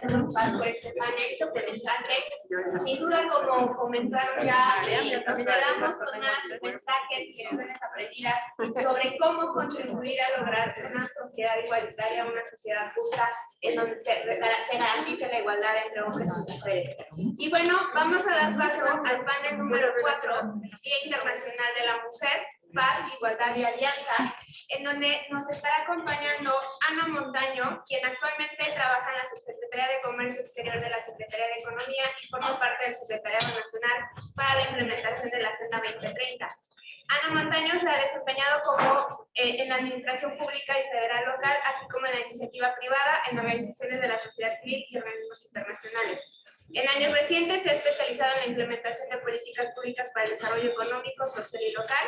agradecemos por este panel, su mensaje. Sin duda, como comentaron ya, nos quedamos con más mensajes y lecciones aprendidas sobre cómo contribuir a lograr una sociedad igualitaria, una sociedad justa, en donde se garantice la igualdad entre hombres y mujeres. Y bueno, vamos a dar paso al panel número 4, Día Internacional de la Mujer, Paz, Igualdad y Alianza, en donde nos estará acompañando Ana Montaño, quien actualmente trabaja en la Subsecretaría de Comercio Exterior de la Secretaría de Economía y forma parte del Secretariado Nacional para la Implementación de la Agenda 2030. Ana Montaño se ha desempeñado como en la Administración Pública y Federal Local, así como en la iniciativa privada, en organizaciones de la sociedad civil y organismos internacionales. En años recientes se ha especializado en la implementación de políticas públicas para el desarrollo económico, social y local.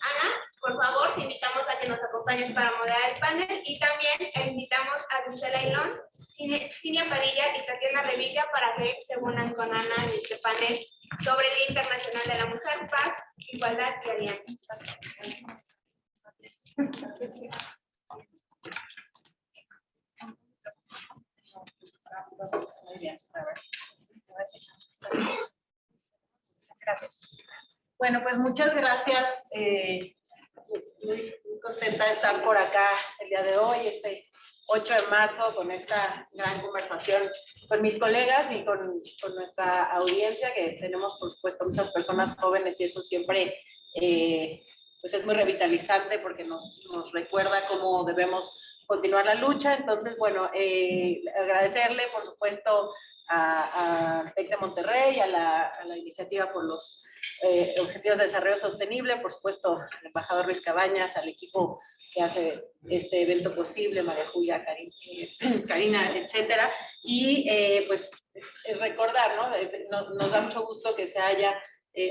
Ana, por favor, te invitamos a que nos acompañes para moderar el panel y también invitamos a Grisela Ilón, Cinia Padilla y Tatiana Revilla para que se unan con Ana en este panel sobre el Día Internacional de la Mujer, Paz, Igualdad y Alianza. Muy bien, a ver. Gracias. Bueno, pues muchas gracias. Muy contenta de estar por acá el día de hoy, este 8 de marzo, con esta gran conversación con mis colegas y con nuestra audiencia, que tenemos, por supuesto, muchas personas jóvenes y eso siempre pues es muy revitalizante porque nos recuerda cómo debemos continuar la lucha. Entonces, bueno, agradecerle, por supuesto, a TEC de Monterrey, a la iniciativa por los Objetivos de Desarrollo Sostenible, por supuesto, al embajador Luis Cabañas, al equipo que hace este evento posible, María Julia, Karina, etcétera. Y pues recordar, ¿no? Nos da mucho gusto que se haya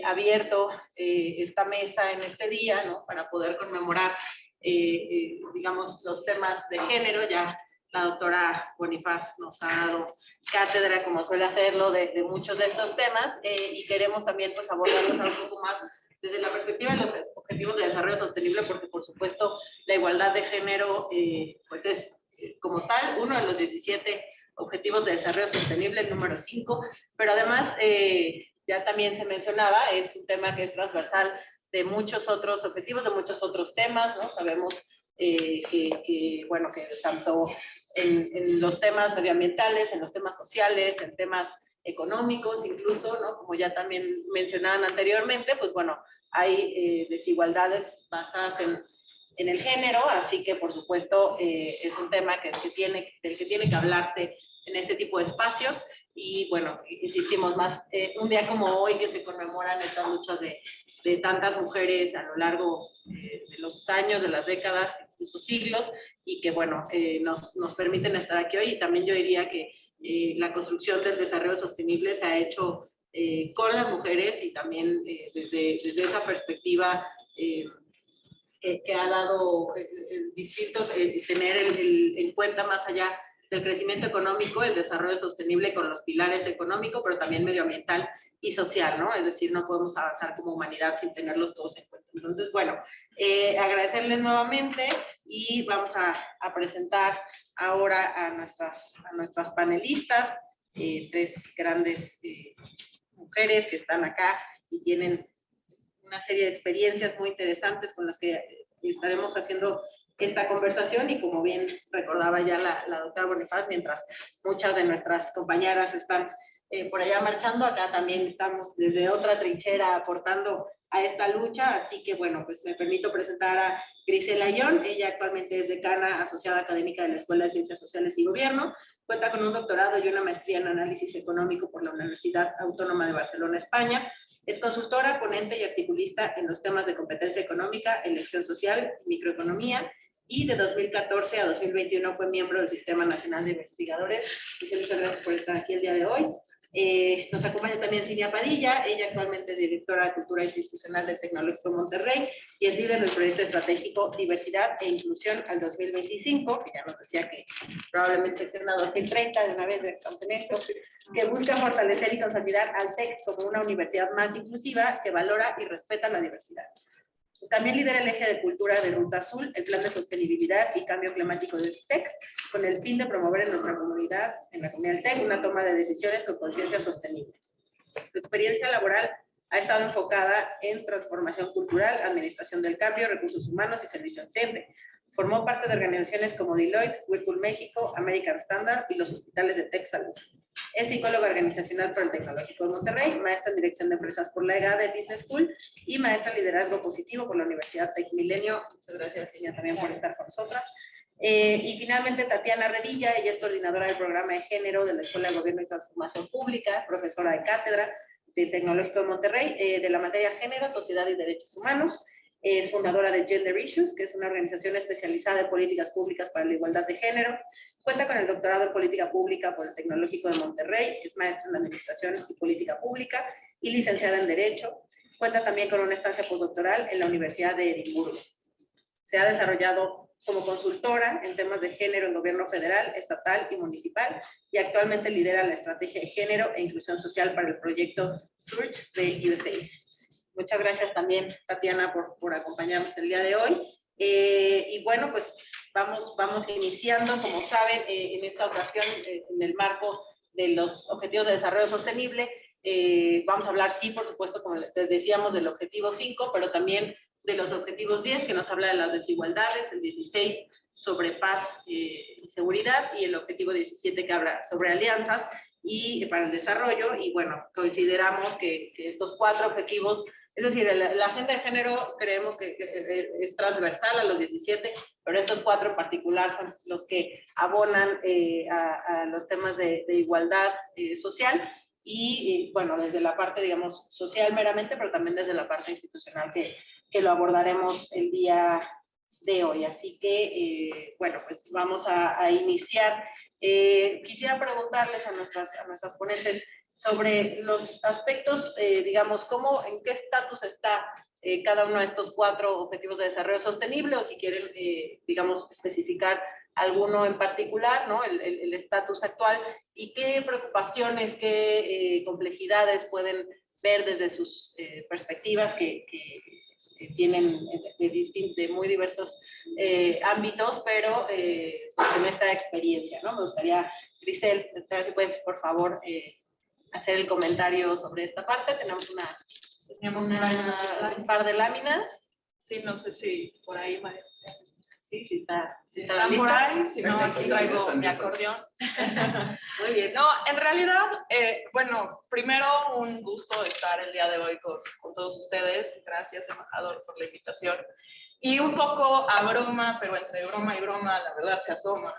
abierto esta mesa en este día, ¿no? Para poder conmemorar, digamos, los temas de género. Ya la doctora Bonifaz nos ha dado cátedra, como suele hacerlo, de muchos de estos temas, y queremos también pues abordarlos un poco más desde la perspectiva de los Objetivos de Desarrollo Sostenible, porque por supuesto la igualdad de género pues es como tal uno de los 17 Objetivos de Desarrollo Sostenible, el número 5, pero además ya también se mencionaba, es un tema que es transversal de muchos otros objetivos, de muchos otros temas, ¿no? Sabemos bueno, que tanto en los temas medioambientales, en los temas sociales, en temas económicos incluso, ¿no? Como ya también mencionaban anteriormente, pues bueno, hay desigualdades basadas en el género, así que por supuesto es un tema del que tiene que hablarse en este tipo de espacios. Y bueno, insistimos más, un día como hoy que se conmemoran estas luchas de tantas mujeres a lo largo de los años, de las décadas, incluso siglos, y que bueno, nos permiten estar aquí hoy. Y también yo diría que la construcción del desarrollo sostenible se ha hecho con las mujeres y también desde esa perspectiva que ha dado distinto tener en cuenta más allá del crecimiento económico, el desarrollo sostenible con los pilares económico, pero también medioambiental y social, ¿no? Es decir, no podemos avanzar como humanidad sin tenerlos todos en cuenta. Entonces, bueno, agradecerles nuevamente y vamos a presentar ahora a nuestras panelistas, tres grandes mujeres que están acá y tienen una serie de experiencias muy interesantes con las que estaremos haciendo esta conversación. Y como bien recordaba ya la doctora Bonifaz, mientras muchas de nuestras compañeras están por allá marchando, acá también estamos desde otra trinchera aportando a esta lucha. Así que bueno, pues me permito presentar a Grisela Ilón. Ella actualmente es decana asociada académica de la Escuela de Ciencias Sociales y Gobierno, cuenta con un doctorado y una maestría en análisis económico por la Universidad Autónoma de Barcelona, España. Es consultora, ponente y articulista en los temas de competencia económica, elección social y microeconomía, y de 2014 a 2021 fue miembro del Sistema Nacional de Investigadores. Muchas gracias por estar aquí el día de hoy. Nos acompaña también Cinia Padilla. Ella actualmente es directora de Cultura Institucional del Tecnológico de Monterrey y es líder del proyecto estratégico Diversidad e Inclusión al 2025, que ya nos decía que probablemente se extienda a 2030, de una vez estamos en esto, que busca fortalecer y consolidar al TEC como una universidad más inclusiva que valora y respeta la diversidad. También lidera el eje de cultura de Ruta Azul, el plan de sostenibilidad y cambio climático del TEC, con el fin de promover en nuestra comunidad, en la comunidad del TEC, una toma de decisiones con conciencia sostenible. Su experiencia laboral ha estado enfocada en transformación cultural, administración del cambio, recursos humanos y servicio al cliente. Formó parte de organizaciones como Deloitte, Whirlpool México, American Standard y los hospitales de Tech Salud. Es psicóloga organizacional por el Tecnológico de Monterrey, maestra en Dirección de Empresas por la EGAD de Business School y maestra en Liderazgo Positivo por la Universidad Tec Milenio. Muchas gracias, Ciña, también por estar con nosotras. Y finalmente, Tatiana Revilla, ella es coordinadora del programa de género de la Escuela de Gobierno y Transformación Pública, profesora de cátedra del Tecnológico de Monterrey, de la materia Género, Sociedad y Derechos Humanos. Es fundadora de Gender Issues, que es una organización especializada en políticas públicas para la igualdad de género. Cuenta con el doctorado en política pública por el Tecnológico de Monterrey. Es maestra en administración y política pública y licenciada en Derecho. Cuenta también con una estancia postdoctoral en la Universidad de Edimburgo. Se ha desarrollado como consultora en temas de género en gobierno federal, estatal y municipal, y actualmente lidera la estrategia de género e inclusión social para el proyecto Search de USAID. Muchas gracias también, Tatiana, por acompañarnos el día de hoy. Y bueno, pues vamos iniciando, como saben, en esta ocasión, en el marco de los Objetivos de Desarrollo Sostenible. Vamos a hablar, sí, por supuesto, como decíamos, del objetivo 5, pero también de los objetivos 10, que nos habla de las desigualdades, el 16 sobre paz y seguridad, y el objetivo 17 que habla sobre alianzas y para el desarrollo. Y bueno, consideramos que estos 4 objetivos, es decir, la agenda de género creemos que es transversal a los 17, pero estos 4 en particular son los que abonan a los temas de igualdad social. Y bueno, desde la parte, digamos, social meramente, pero también desde la parte institucional que lo abordaremos el día de hoy. Así que, bueno, pues vamos a iniciar. Quisiera preguntarles a nuestras ponentes sobre los aspectos, digamos, en qué estatus está cada uno de estos 4 objetivos de desarrollo sostenible, o si quieren, digamos, especificar alguno en particular, ¿no? El estatus actual, y qué preocupaciones, qué complejidades pueden ver desde sus perspectivas que tienen de muy diversos ámbitos, pero en esta experiencia, ¿no? Me gustaría, Grisel, a ver si puedes, por favor, hacer el comentario sobre esta parte. Tenemos un par de láminas. Sí, no sé si por ahí, sí, está por ahí, si no, aquí traigo mi acordeón. Muy bien. No, en realidad, bueno, primero un gusto estar el día de hoy con todos ustedes. Gracias, embajador, por la invitación. Y un poco a broma, pero entre broma y broma, la verdad se asoma.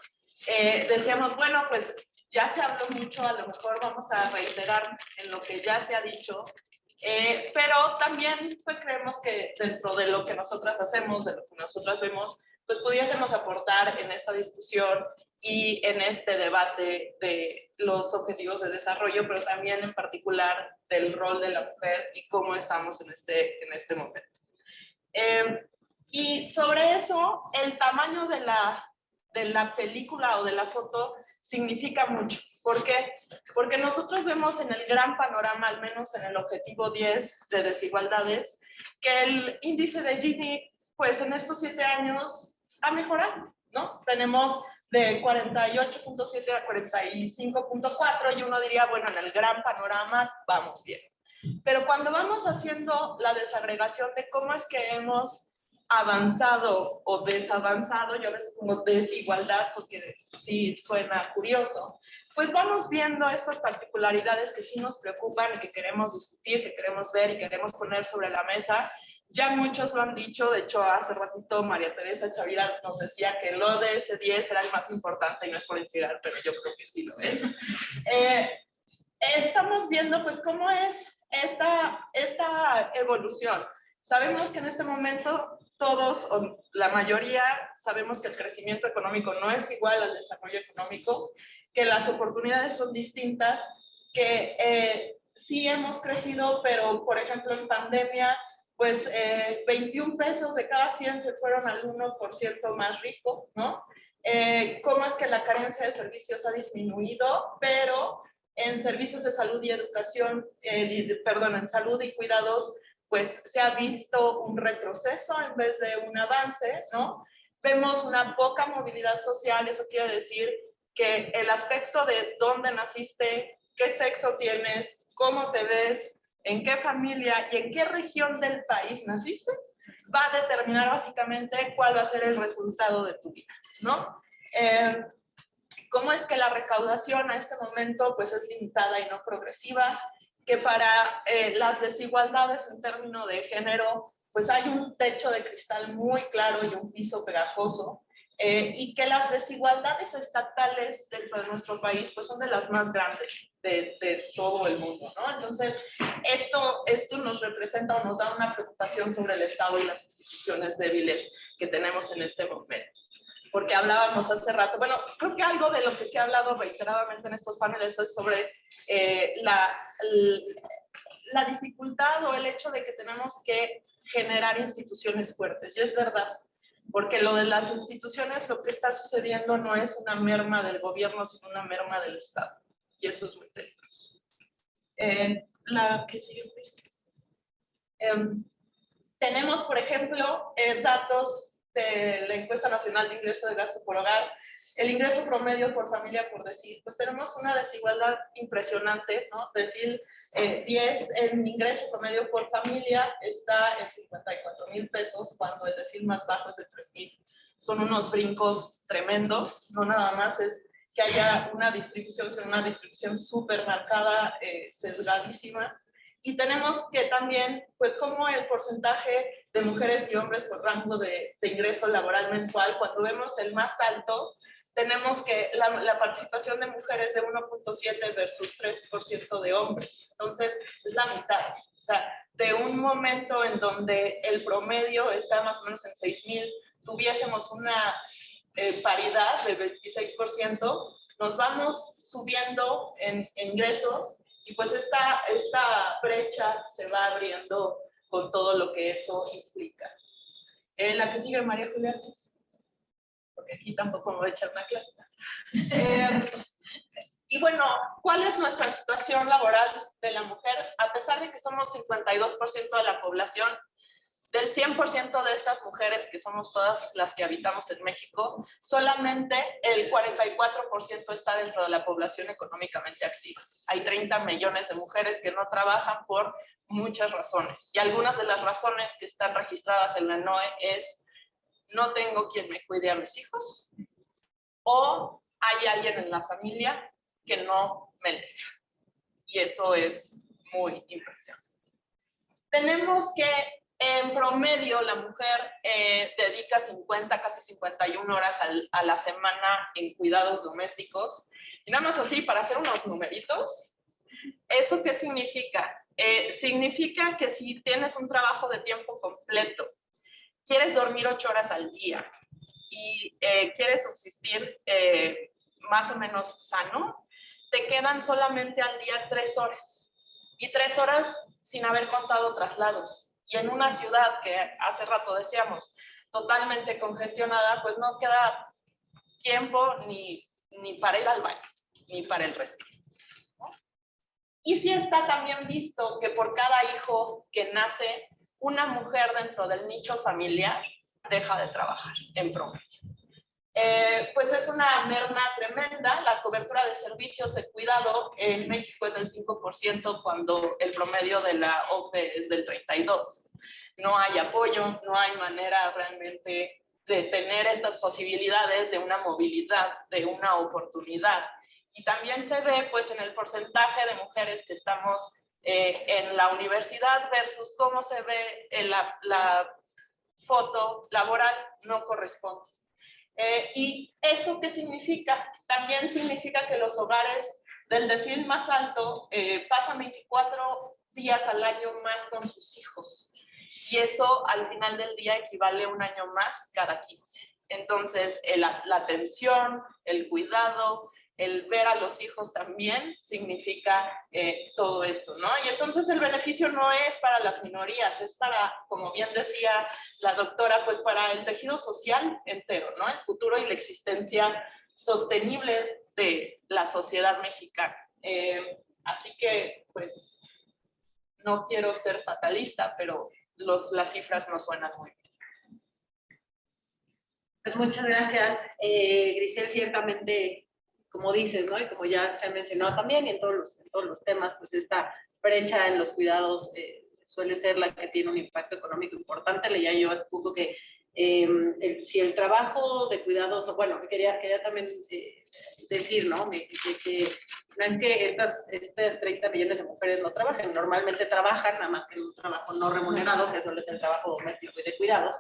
Decíamos, bueno, pues ya se habló mucho, a lo mejor vamos a reiterar en lo que ya se ha dicho, pero también pues creemos que dentro de lo que nosotras hacemos, de lo que nosotras vemos, pues pudiésemos aportar en esta discusión y en este debate de los objetivos de desarrollo, pero también en particular del rol de la mujer y cómo estamos en este momento. Y sobre eso, el tamaño de la película o de la foto significa mucho. ¿Por qué? Porque nosotros vemos en el gran panorama, al menos en el objetivo 10 de desigualdades, que el índice de Gini, pues en estos 7 años ha mejorado, ¿no? Tenemos de 48.7 a 45.4 y uno diría, bueno, en el gran panorama vamos bien. Pero cuando vamos haciendo la desagregación de cómo es que hemos avanzado o desavanzado, yo les pongo desigualdad porque sí suena curioso, pues vamos viendo estas particularidades que sí nos preocupan y que queremos discutir, que queremos ver y queremos poner sobre la mesa. Ya muchos lo han dicho, de hecho hace ratito María Teresa Chavira nos decía que lo de ese 10 era el más importante y no es por inspirar, pero yo creo que sí lo es. Estamos viendo pues cómo es esta evolución. Sabemos que en este momento todos, o la mayoría, sabemos que el crecimiento económico no es igual al desarrollo económico, que las oportunidades son distintas, que sí hemos crecido, pero por ejemplo en pandemia, pues 21 pesos de cada 100 se fueron al 1% más rico, ¿no? Cómo es que la carencia de servicios ha disminuido, pero en servicios de salud y educación, en salud y cuidados, pues se ha visto un retroceso en vez de un avance, ¿no? Vemos una poca movilidad social, eso quiere decir que el aspecto de dónde naciste, qué sexo tienes, cómo te ves, en qué familia y en qué región del país naciste, va a determinar básicamente cuál va a ser el resultado de tu vida, ¿no? ¿Cómo es que la recaudación a este momento pues es limitada y no progresiva? Que para las desigualdades en términos de género pues hay un techo de cristal muy claro y un piso pegajoso, y que las desigualdades estatales dentro de nuestro país pues son de las más grandes de todo el mundo, ¿no? Entonces, esto nos representa o nos da una preocupación sobre el Estado y las instituciones débiles que tenemos en este momento. Porque hablábamos hace rato, bueno, creo que algo de lo que se ha hablado reiteradamente en estos paneles es sobre la dificultad o el hecho de que tenemos que generar instituciones fuertes. Y es verdad, porque lo de las instituciones, lo que está sucediendo no es una merma del gobierno, sino una merma del Estado. Y eso es muy peligroso. La que sigue, please. Tenemos, por ejemplo, datos de la encuesta nacional de ingreso de gasto por hogar, el ingreso promedio por familia por decil, pues tenemos una desigualdad impresionante, ¿no? Decil 10 en ingreso promedio por familia está en 54,000 pesos, cuando el decil más bajo es de 3,000. Son unos brincos tremendos, no nada más es que haya una distribución, sino una distribución súper marcada, sesgadísima. Y tenemos que también, pues, como el porcentaje de mujeres y hombres por rango de ingreso laboral mensual, cuando vemos el más alto, tenemos que la participación de mujeres de 1.7 versus 3% de hombres. Entonces, es la mitad. O sea, de un momento en donde el promedio está más o menos en 6,000, tuviésemos una paridad de 26%, nos vamos subiendo en ingresos. Y pues esta brecha se va abriendo con todo lo que eso implica. La que sigue, María Julia, porque aquí tampoco me voy a echar una clase. Y bueno, ¿cuál es nuestra situación laboral de la mujer? A pesar de que somos 52% de la población, del 100% de estas mujeres, que somos todas las que habitamos en México, solamente el 44% está dentro de la población económicamente activa. Hay 30 millones de mujeres que no trabajan por muchas razones. Y algunas de las razones que están registradas en la NOE es: no tengo quien me cuide a mis hijos, o hay alguien en la familia que no me lee. Y eso es muy impresionante. Tenemos que en promedio, la mujer dedica 50, casi 51 horas a la semana en cuidados domésticos. Y nada más así, para hacer unos numeritos, ¿eso qué significa? Significa que si tienes un trabajo de tiempo completo, quieres dormir 8 horas al día y quieres subsistir más o menos sano, te quedan solamente al día 3 horas. Y 3 horas sin haber contado traslados. Y en una ciudad que hace rato decíamos totalmente congestionada, pues no queda tiempo ni para ir al baño, ni para el respiro, ¿no? Y sí está también visto que por cada hijo que nace, una mujer dentro del nicho familiar deja de trabajar en promedio. Pues es una merma tremenda. La cobertura de servicios de cuidado en México es del 5%, cuando el promedio de la OCDE es del 32%. No hay apoyo, no hay manera realmente de tener estas posibilidades de una movilidad, de una oportunidad. Y también se ve pues en el porcentaje de mujeres que estamos en la universidad versus cómo se ve en la foto laboral, no corresponde. ¿Y eso qué significa? También significa que los hogares del decil más alto pasan 24 días al año más con sus hijos. Y eso al final del día equivale a un año más cada 15. Entonces, la atención, el cuidado, el ver a los hijos también significa todo esto, ¿no? Y entonces el beneficio no es para las minorías, es para, como bien decía la doctora, pues para el tejido social entero, ¿no? El futuro y la existencia sostenible de la sociedad mexicana. Así que, pues, no quiero ser fatalista, pero las cifras no suenan muy bien. Pues muchas gracias, Grisel. Ciertamente, como dices, ¿no? Y como ya se ha mencionado también, y en todos los temas, pues esta brecha en los cuidados suele ser la que tiene un impacto económico importante. Leía yo hace poco que si el trabajo de cuidados, bueno, quería también decir, ¿no? Que no es que estas 30 millones de mujeres no trabajen, normalmente trabajan, nada más que en un trabajo no remunerado, que suele ser el trabajo doméstico y de cuidados,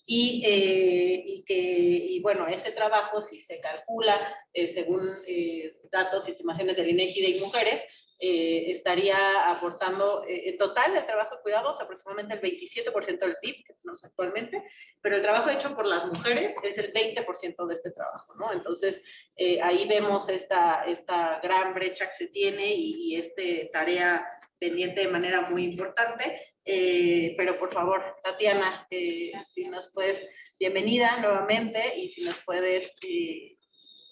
y bueno, ese trabajo, si se calcula según datos y estimaciones del INEGI de INMujeres, estaría aportando en total el trabajo de cuidados aproximadamente el 27% del PIB que tenemos actualmente, pero el trabajo hecho por las mujeres es el 20% de este trabajo, ¿no? Entonces, ahí vemos esta gran brecha que se tiene y esta tarea pendiente de manera muy importante. Pero por favor, Tatiana, si nos puedes, bienvenida nuevamente, y si nos puedes,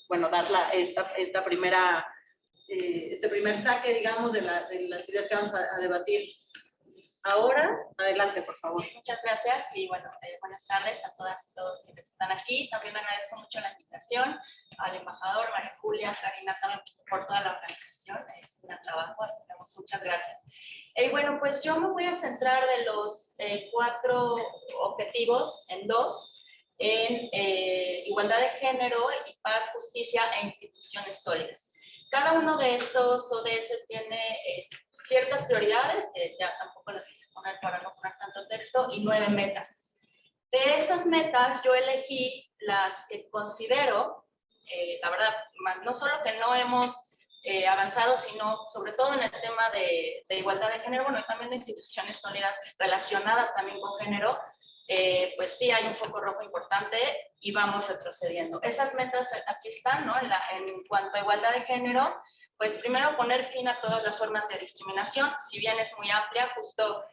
bueno, dar este primer saque, digamos, de las ideas que vamos a debatir ahora. Adelante, por favor. Muchas gracias y bueno, buenas tardes a todas y todos quienes están aquí. También agradezco mucho la invitación al embajador, María Julia, Karina, también por toda la organización. Es un gran trabajo, así que muchas gracias. Bueno, pues yo me voy a centrar de los 4 objetivos en 2, en igualdad de género y paz, justicia e instituciones sólidas. Cada uno de estos ODS tiene ciertas prioridades, que ya tampoco las quise poner para no poner tanto texto, y 9 metas. De esas metas yo elegí las que considero, la verdad, no solo que no hemos avanzado, sino sobre todo en el tema de igualdad de género, bueno, y también de instituciones sólidas relacionadas también con género, pues sí hay un foco rojo importante y vamos retrocediendo. Esas metas aquí están, ¿no? En cuanto a igualdad de género, pues primero poner fin a todas las formas de discriminación, si bien es muy amplia, justo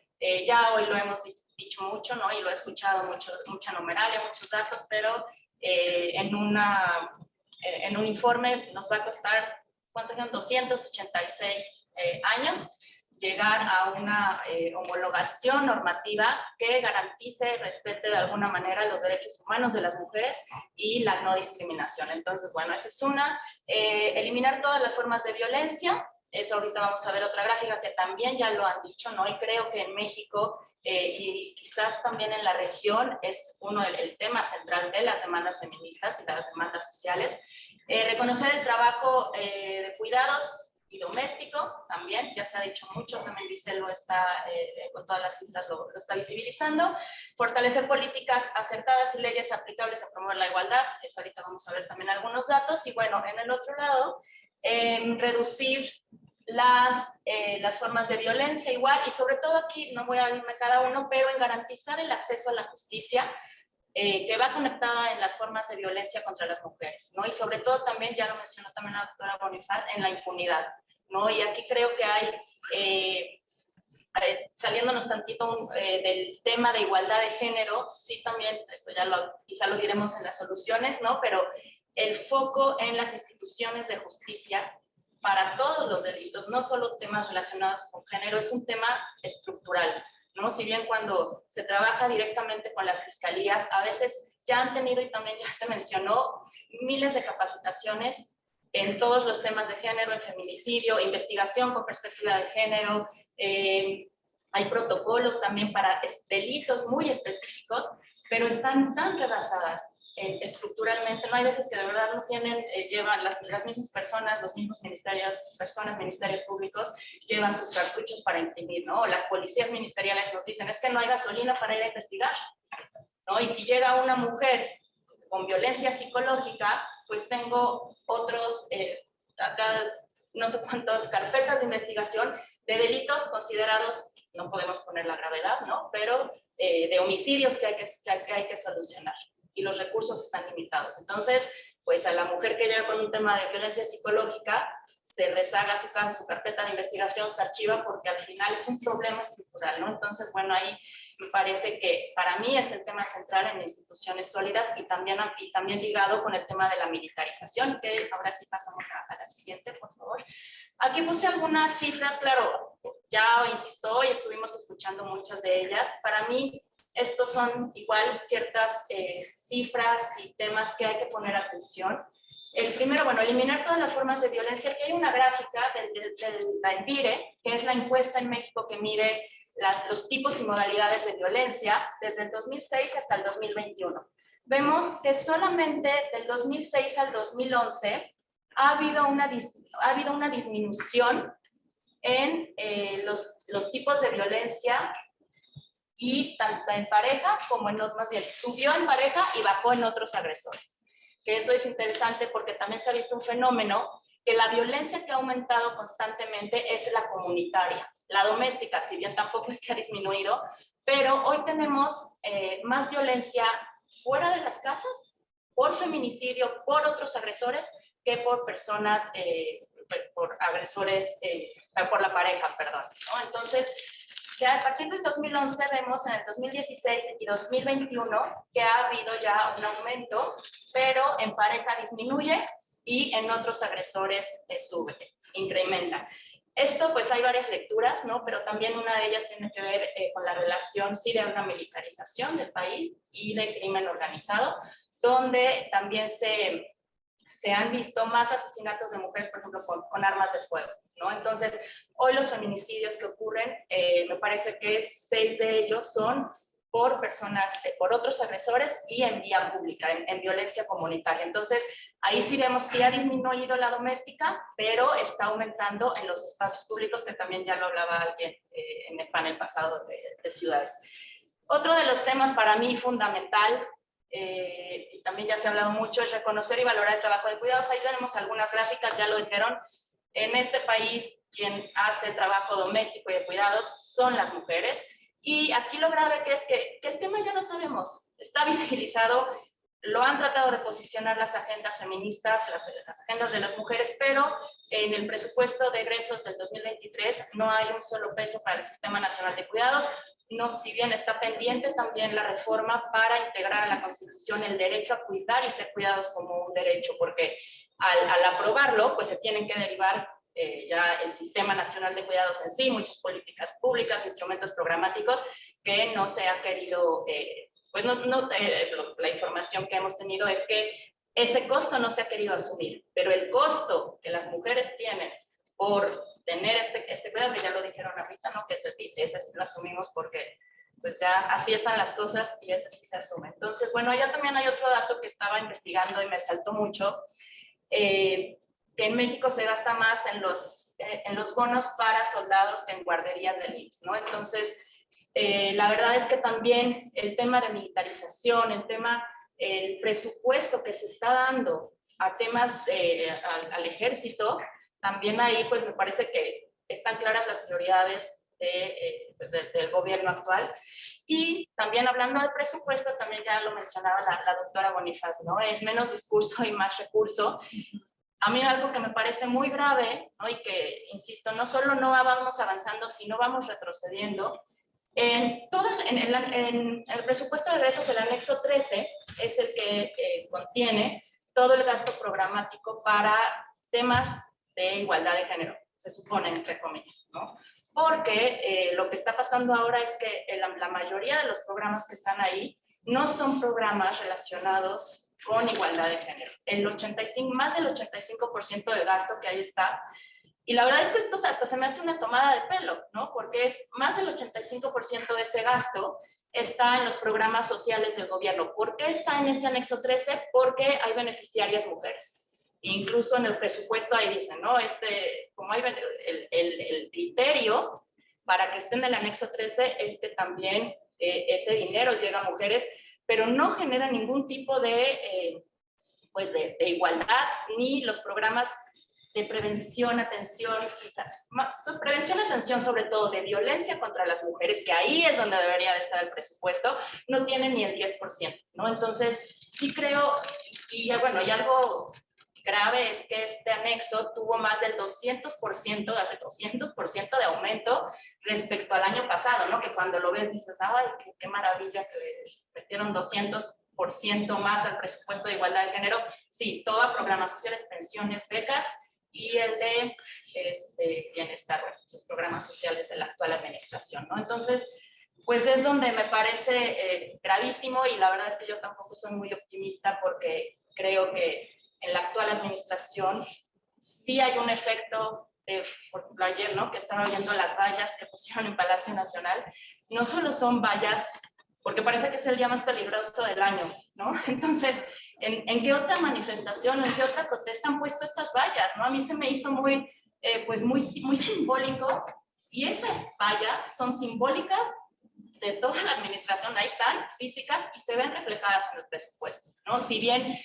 ya hoy lo hemos dicho mucho, ¿no? Y lo he escuchado mucha numeralia, muchos datos, pero en un informe nos va a costar, ¿cuánto quedan? 286 años llegar a una homologación normativa que garantice, respete de alguna manera los derechos humanos de las mujeres y la no discriminación. Entonces, bueno, esa es una. Eliminar todas las formas de violencia. Eso ahorita vamos a ver otra gráfica que también ya lo han dicho, ¿no? Y creo que en México y quizás también en la región es el tema central de las demandas feministas y de las demandas sociales. Reconocer el trabajo de cuidados y doméstico, también, ya se ha dicho mucho, también Grisel lo está, con todas las citas lo está visibilizando. Fortalecer políticas acertadas y leyes aplicables a promover la igualdad, eso ahorita vamos a ver también algunos datos. Y bueno, en el otro lado, reducir las formas de violencia igual, y sobre todo aquí, no voy a irme cada uno, pero en garantizar el acceso a la justicia, que va conectada en las formas de violencia contra las mujeres, ¿no? Y sobre todo también, ya lo mencionó también la doctora Bonifaz, en la impunidad, ¿no? Y aquí creo que hay, saliéndonos tantito del tema de igualdad de género, sí también, esto ya quizá lo diremos en las soluciones, ¿no? Pero el foco en las instituciones de justicia para todos los delitos, no solo temas relacionados con género, es un tema estructural, ¿no? Si bien cuando se trabaja directamente con las fiscalías, a veces ya han tenido, y también ya se mencionó, miles de capacitaciones en todos los temas de género, en feminicidio, investigación con perspectiva de género, hay protocolos también para delitos muy específicos, pero están tan rebasadas estructuralmente, no hay veces que de verdad no tienen, llevan las mismas personas, los mismos ministerios públicos, llevan sus cartuchos para imprimir, ¿no? Las policías ministeriales nos dicen, es que no hay gasolina para ir a investigar, ¿no? Y si llega una mujer con violencia psicológica, pues tengo otros, acá no sé cuántas carpetas de investigación de delitos considerados, no podemos poner la gravedad, ¿no? Pero de homicidios que hay que solucionar. Y los recursos están limitados. Entonces, pues a la mujer que llega con un tema de violencia psicológica, se rezaga su carpeta de investigación, se archiva porque al final es un problema estructural, ¿no? Entonces, bueno, ahí me parece que para mí es el tema central en instituciones sólidas y también ligado con el tema de la militarización, que ahora sí pasamos a la siguiente, por favor. Aquí puse algunas cifras, claro, ya insisto, hoy estuvimos escuchando muchas de ellas. Para mí, estos son igual ciertas cifras y temas que hay que poner atención. El primero, bueno, eliminar todas las formas de violencia. Aquí hay una gráfica de la ENVIRE, que es la encuesta en México que mide los tipos y modalidades de violencia desde el 2006 hasta el 2021. Vemos que solamente del 2006 al 2011 ha habido una disminución en los tipos de violencia, y tanto en pareja como en otros, más bien, subió en pareja y bajó en otros agresores. Que eso es interesante porque también se ha visto un fenómeno que la violencia que ha aumentado constantemente es la comunitaria. La doméstica, si bien tampoco es que ha disminuido, pero hoy tenemos más violencia fuera de las casas, por feminicidio, por otros agresores, que por personas, por agresores, por la pareja, perdón, ¿no? Entonces, ya a partir del 2011 vemos en el 2016 y 2021 que ha habido ya un aumento, pero en pareja disminuye y en otros agresores sube, incrementa. Esto pues hay varias lecturas, ¿no? Pero también una de ellas tiene que ver con la relación sí de una militarización del país y de crimen organizado, donde también se han visto más asesinatos de mujeres, por ejemplo, con armas de fuego, ¿no? Entonces, hoy los feminicidios que ocurren, me parece que 6 de ellos son por personas, por otros agresores y en vía pública, en violencia comunitaria. Entonces, ahí sí vemos, sí ha disminuido la doméstica, pero está aumentando en los espacios públicos, que también ya lo hablaba alguien en el panel pasado de ciudades. Otro de los temas para mí fundamental, y también ya se ha hablado mucho, es reconocer y valorar el trabajo de cuidados. Ahí tenemos algunas gráficas, ya lo dijeron. En este país, quien hace trabajo doméstico y de cuidados son las mujeres. Y aquí lo grave que es que el tema ya lo sabemos, está visibilizado, lo han tratado de posicionar las agendas feministas, las agendas de las mujeres, pero en el presupuesto de egresos del 2023 no hay un solo peso para el Sistema Nacional de Cuidados. No, si bien está pendiente también la reforma para integrar a la Constitución el derecho a cuidar y ser cuidados como un derecho, porque al aprobarlo, pues se tienen que derivar ya el Sistema Nacional de Cuidados en sí, muchas políticas públicas, instrumentos programáticos que no se ha querido, pues la información que hemos tenido es que ese costo no se ha querido asumir, pero el costo que las mujeres tienen por tener este cuidado, que ya lo dijeron ahorita, ¿no? Que ese sí lo asumimos porque pues ya así están las cosas y ese sí se asume. Entonces, bueno, allá también hay otro dato que estaba investigando y me saltó mucho, que en México se gasta más en los bonos para soldados que en guarderías del IMSS, ¿no? Entonces, la verdad es que también el tema de militarización, el presupuesto que se está dando a temas al ejército, también ahí pues me parece que están claras las prioridades del gobierno actual. Y también hablando de presupuesto, también ya lo mencionaba la doctora Bonifaz, ¿no? Es menos discurso y más recurso. A mí algo que me parece muy grave, ¿no? Y que, insisto, no solo no vamos avanzando, sino vamos retrocediendo. En el presupuesto de egresos, el anexo 13 es el que contiene todo el gasto programático para temas de igualdad de género, se supone, entre comillas, ¿no? Porque lo que está pasando ahora es que la mayoría de los programas que están ahí no son programas relacionados con igualdad de género. Más del 85% del gasto que ahí está. Y la verdad es que esto hasta se me hace una tomada de pelo, ¿no? Porque es más del 85% de ese gasto está en los programas sociales del gobierno. ¿Por qué está en ese anexo 13? Porque hay beneficiarias mujeres. Incluso en el presupuesto ahí dicen, ¿no? Como hay el criterio para que estén en el anexo 13 es que también ese dinero llega a mujeres, pero no genera ningún tipo de igualdad, ni los programas de prevención, atención, prevención, atención sobre todo de violencia contra las mujeres, que ahí es donde debería de estar el presupuesto, no tiene ni el 10%, ¿no? Entonces, sí creo, y bueno, y algo grave es que este anexo tuvo más del 200%, hace 200% de aumento respecto al año pasado, ¿no? Que cuando lo ves dices, ay, qué maravilla que le metieron 200% más al presupuesto de igualdad de género. Sí, todo a programas sociales, pensiones, becas y el de bienestar, bueno, los programas sociales de la actual administración, ¿no? Entonces, pues es donde me parece gravísimo, y la verdad es que yo tampoco soy muy optimista porque creo que en la actual administración sí hay un efecto, por ejemplo ayer, ¿no? Que estaba viendo las vallas que pusieron en Palacio Nacional, no solo son vallas, porque parece que es el día más peligroso del año, ¿no? Entonces, ¿en qué otra manifestación, en qué otra protesta han puesto estas vallas, ¿no? A mí se me hizo muy simbólico, y esas vallas son simbólicas de toda la administración, ahí están, físicas, y se ven reflejadas en el presupuesto, ¿no? Si bien,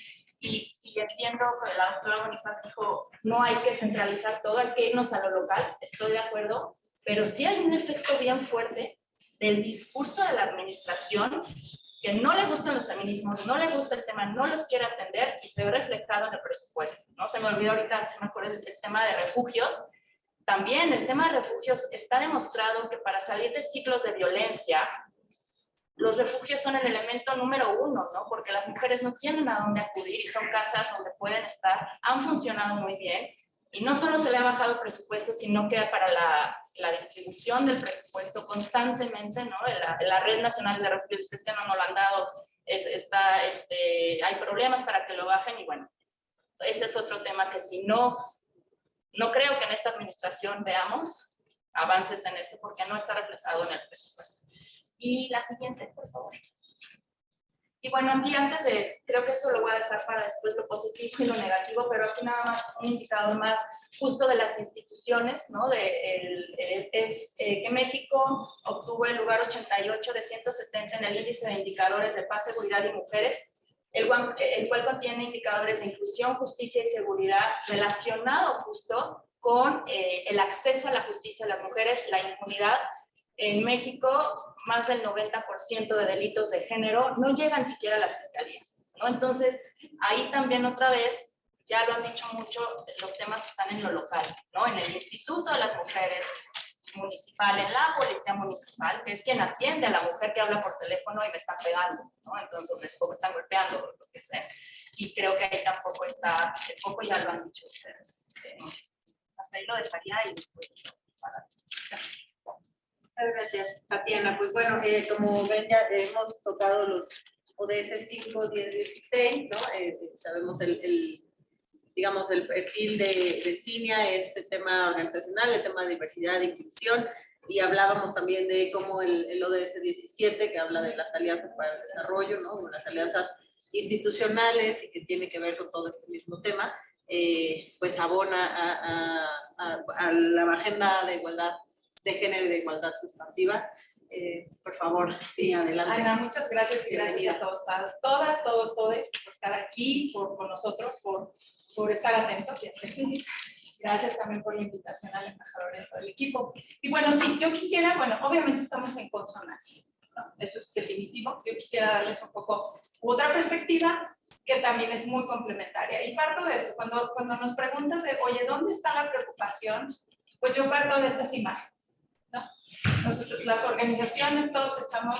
y entiendo que la doctora Bonifaz dijo, no hay que centralizar todo, hay que irnos a lo local, estoy de acuerdo, pero sí hay un efecto bien fuerte del discurso de la administración, que no le gustan los feminismos, no le gusta el tema, no los quiere atender, y se ve reflejado en el presupuesto, ¿no? Se me olvidó ahorita, me acuerdo del tema de refugios. También el tema de refugios está demostrado que para salir de ciclos de violencia, los refugios son el elemento número 1, ¿no? Porque las mujeres no tienen a dónde acudir y son casas donde pueden estar, han funcionado muy bien, y no solo se le ha bajado el presupuesto, sino que para la distribución del presupuesto constantemente, ¿no? La Red Nacional de Refugios es que no nos lo han dado, hay problemas para que lo bajen, y bueno, ese es otro tema que si no creo que en esta administración veamos avances en esto, porque no está reflejado en el presupuesto. Y la siguiente, por favor. Y bueno, aquí antes de, creo que eso lo voy a dejar para después lo positivo y lo negativo, pero aquí nada más un indicador más justo de las instituciones, ¿no? Que México obtuvo el lugar 88 de 170 en el índice de indicadores de paz, seguridad y mujeres, el cual contiene indicadores de inclusión, justicia y seguridad relacionado justo con el acceso a la justicia de las mujeres, la impunidad. En México, más del 90% de delitos de género no llegan siquiera a las fiscalías, ¿no? Entonces, ahí también otra vez, ya lo han dicho mucho, los temas están en lo local, ¿no? En el Instituto de las Mujeres Municipal, en la Policía Municipal, que es quien atiende a la mujer que habla por teléfono y me está pegando, ¿no? Entonces, me están golpeando, lo que sea. Y creo que ahí tampoco está, el foco ya lo han dicho ustedes. Hasta ahí lo dejaría y después eso. Muchas gracias, Tatiana. Pues bueno, como ven, ya hemos tocado los ODS 5, 10, 16, ¿no? Sabemos digamos, el perfil de Cinia es el tema organizacional, el tema de diversidad e inclusión, y hablábamos también de cómo el ODS 17, que habla de las alianzas para el desarrollo, ¿no? Las alianzas institucionales, y que tiene que ver con todo este mismo tema, pues abona a la agenda de igualdad de género y de igualdad sustantiva. Por favor, sí, adelante. Ana, muchas gracias, y gracias a todos, todas, todos, todes, por estar aquí con nosotros, por estar atentos. Gracias también por la invitación al embajador y a todo el equipo. Y bueno, sí, yo quisiera, bueno, obviamente estamos en consonancia, ¿no? Eso es definitivo. Yo quisiera darles un poco otra perspectiva que también es muy complementaria. Y parto de esto, cuando nos preguntas de, oye, ¿dónde está la preocupación? Pues yo parto de estas imágenes, ¿no? Nosotros, las organizaciones, todos estamos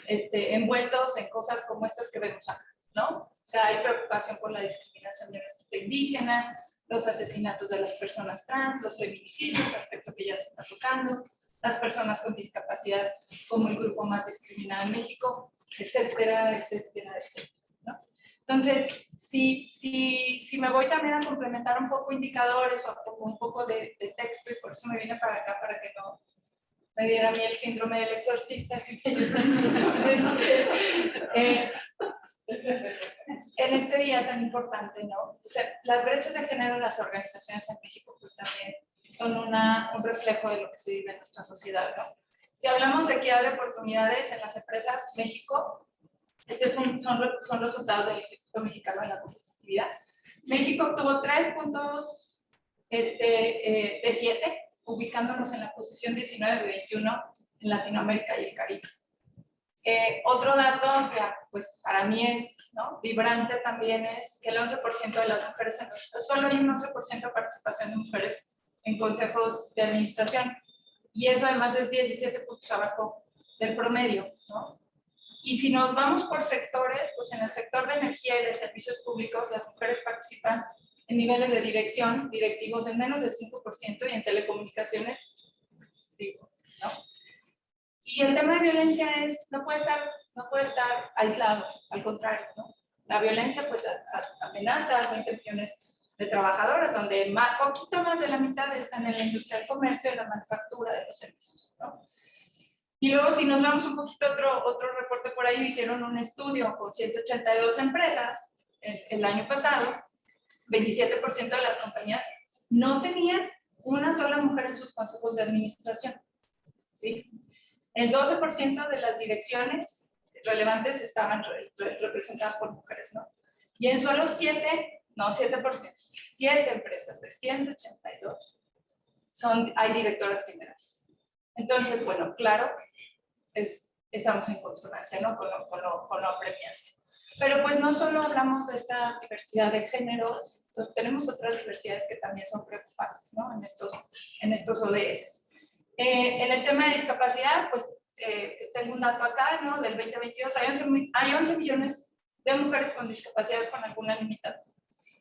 envueltos en cosas como estas que vemos acá, ¿no? O sea, hay preocupación por la discriminación de los indígenas, los asesinatos de las personas trans, los feminicidios, aspecto que ya se está tocando, las personas con discapacidad como el grupo más discriminado en México, etcétera, etcétera, etcétera, ¿no? Entonces, si me voy también a complementar un poco indicadores o un poco de texto, y por eso me vine para acá, para que no me diera a mí el síndrome del exorcista, así que yo en este día tan importante, ¿no? O sea, las brechas de género en las organizaciones en México, pues también son un reflejo de lo que se vive en nuestra sociedad, ¿no? Si hablamos de equidad de oportunidades en las empresas, México, son resultados del Instituto Mexicano de la Competitividad. México obtuvo 3 puntos de 7, ubicándonos en la posición 19 de 21 en Latinoamérica y el Caribe. Otro dato que pues, para mí es, ¿no?, vibrante también es que el 11% de las mujeres, solo hay un 11% de participación de mujeres en consejos de administración. Y eso además es 17 puntos abajo del promedio, ¿no? Y si nos vamos por sectores, pues en el sector de energía y de servicios públicos, las mujeres participan en niveles de dirección, directivos en menos del 5% y en telecomunicaciones, digo, ¿no? Y el tema de violencia no puede estar aislado, al contrario, ¿no? La violencia pues amenaza a 20 millones de trabajadoras, donde poquito más de la mitad están en la industria del comercio, en la manufactura, de los servicios, ¿no? Y luego si nos vamos un poquito otro reporte por ahí, hicieron un estudio con 182 empresas el año pasado, 27% de las compañías no tenían una sola mujer en sus consejos de administración, ¿sí? El 12% de las direcciones relevantes estaban representadas por mujeres, ¿no? Y en solo 7 empresas de 182 hay directoras generales. Entonces, bueno, claro, estamos en consonancia, ¿no?, con lo apremiante. Pero pues no solo hablamos de esta diversidad de géneros, tenemos otras diversidades que también son preocupantes, ¿no?, en estos ODS. En el tema de discapacidad, pues tengo un dato acá, ¿no?, del 2022, hay 11 millones de mujeres con discapacidad con alguna limitación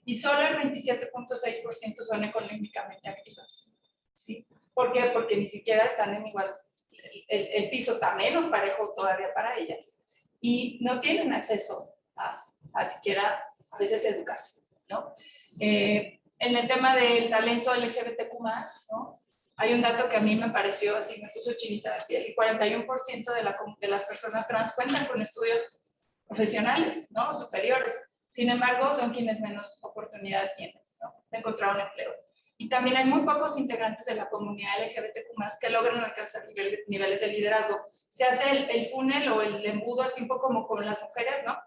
y solo el 27.6% son económicamente activas, ¿sí? ¿Por qué? Porque ni siquiera están en igual, el piso está menos parejo todavía para ellas y no tienen acceso a siquiera a veces educación, ¿no? En el tema del talento LGBTQ+, ¿no?, hay un dato que a mí me pareció así, me puso chinita de piel, el 41% de las personas trans cuentan con estudios profesionales, ¿no?, superiores. Sin embargo, son quienes menos oportunidad tienen, ¿no?, de encontrar un empleo. Y también hay muy pocos integrantes de la comunidad LGBTQ+, que logran alcanzar niveles de liderazgo. Se hace el funnel o el embudo así un poco como con las mujeres, ¿no?,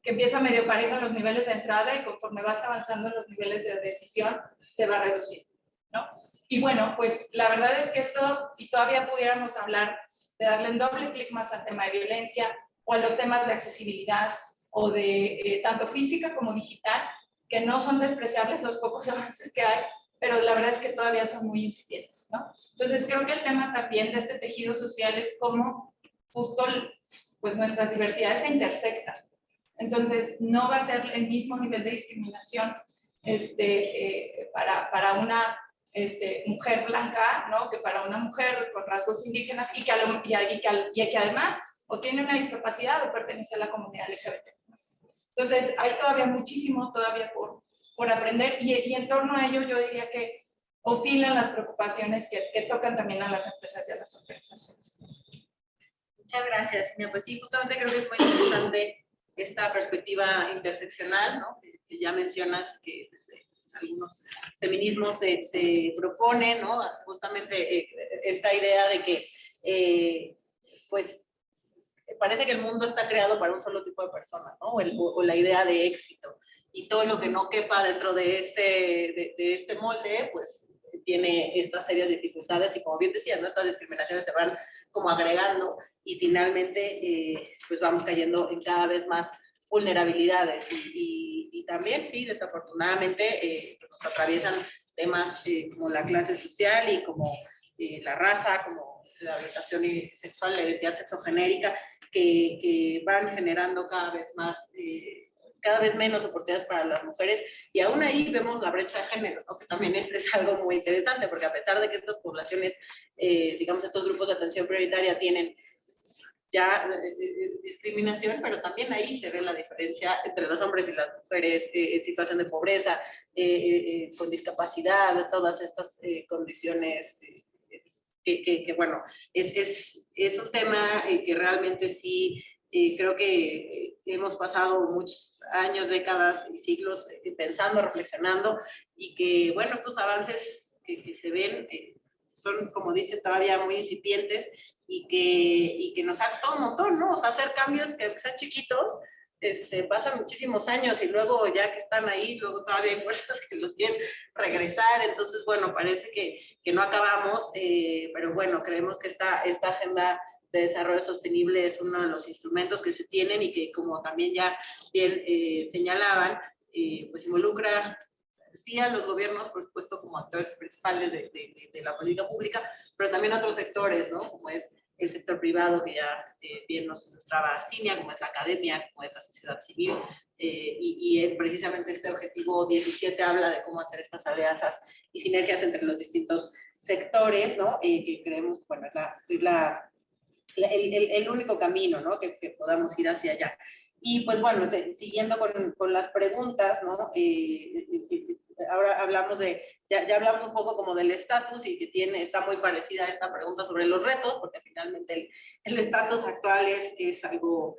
que empieza medio parejo en los niveles de entrada y conforme vas avanzando en los niveles de decisión, se va reduciendo, ¿no? Y bueno, pues la verdad es que esto, y todavía pudiéramos hablar de darle un doble clic más al tema de violencia o a los temas de accesibilidad o de tanto física como digital, que no son despreciables los pocos avances que hay, pero la verdad es que todavía son muy incipientes, ¿no? Entonces creo que el tema también de este tejido social es cómo justo pues nuestras diversidades se intersectan. Entonces no va a ser el mismo nivel de discriminación para una mujer blanca, ¿no?, que para una mujer con rasgos indígenas y que además o tiene una discapacidad o pertenece a la comunidad LGBT. Entonces hay todavía muchísimo por aprender y en torno a ello yo diría que oscilan las preocupaciones que tocan también a las empresas y a las organizaciones. Muchas gracias, Sonia. Pues sí, justamente creo que es muy interesante esta perspectiva interseccional, ¿no?, que ya mencionas, que desde algunos feminismos se propone, ¿no?, justamente esta idea de que pues parece que el mundo está creado para un solo tipo de persona, ¿no?, o la idea de éxito, y todo lo que no quepa dentro de este molde, pues tiene estas serias dificultades, y como bien decías, ¿no?, estas discriminaciones se van como agregando, y finalmente pues vamos cayendo en cada vez más vulnerabilidades, y también, sí, desafortunadamente nos atraviesan temas como la clase social y como la raza, como la orientación sexual, la identidad sexogenérica, que van generando cada vez menos oportunidades para las mujeres, y aún ahí vemos la brecha de género, ¿no?, que también es algo muy interesante, porque a pesar de que estas poblaciones, digamos, estos grupos de atención prioritaria tienen ya discriminación, pero también ahí se ve la diferencia entre los hombres y las mujeres en situación de pobreza, con discapacidad, todas estas condiciones que bueno, es un tema que realmente sí, creo que hemos pasado muchos años, décadas y siglos pensando, reflexionando, y que, bueno, estos avances que se ven son, como dice, todavía muy incipientes, y que nos ha costado un montón, ¿no? O sea, hacer cambios que sean chiquitos, pasan muchísimos años, y luego ya que están ahí, luego todavía hay fuerzas que los quieren regresar. Entonces, bueno, parece que no acabamos, pero bueno, creemos que esta agenda de desarrollo sostenible es uno de los instrumentos que se tienen y que, como también ya bien señalaban, pues involucra sí a los gobiernos, por supuesto, como actores principales de la política pública, pero también otros sectores, ¿no? Como es el sector privado, que ya bien nos ilustraba Cinia, como es la academia, como es la sociedad civil, precisamente este objetivo 17 habla de cómo hacer estas alianzas y sinergias entre los distintos sectores, ¿no? Que creemos, bueno, es el único camino, ¿no? Que podamos ir hacia allá. Y pues bueno, siguiendo con las preguntas, ¿no? Ahora hablamos ya hablamos un poco como del estatus y que está muy parecida a esta pregunta sobre los retos, porque finalmente el estatus actual es algo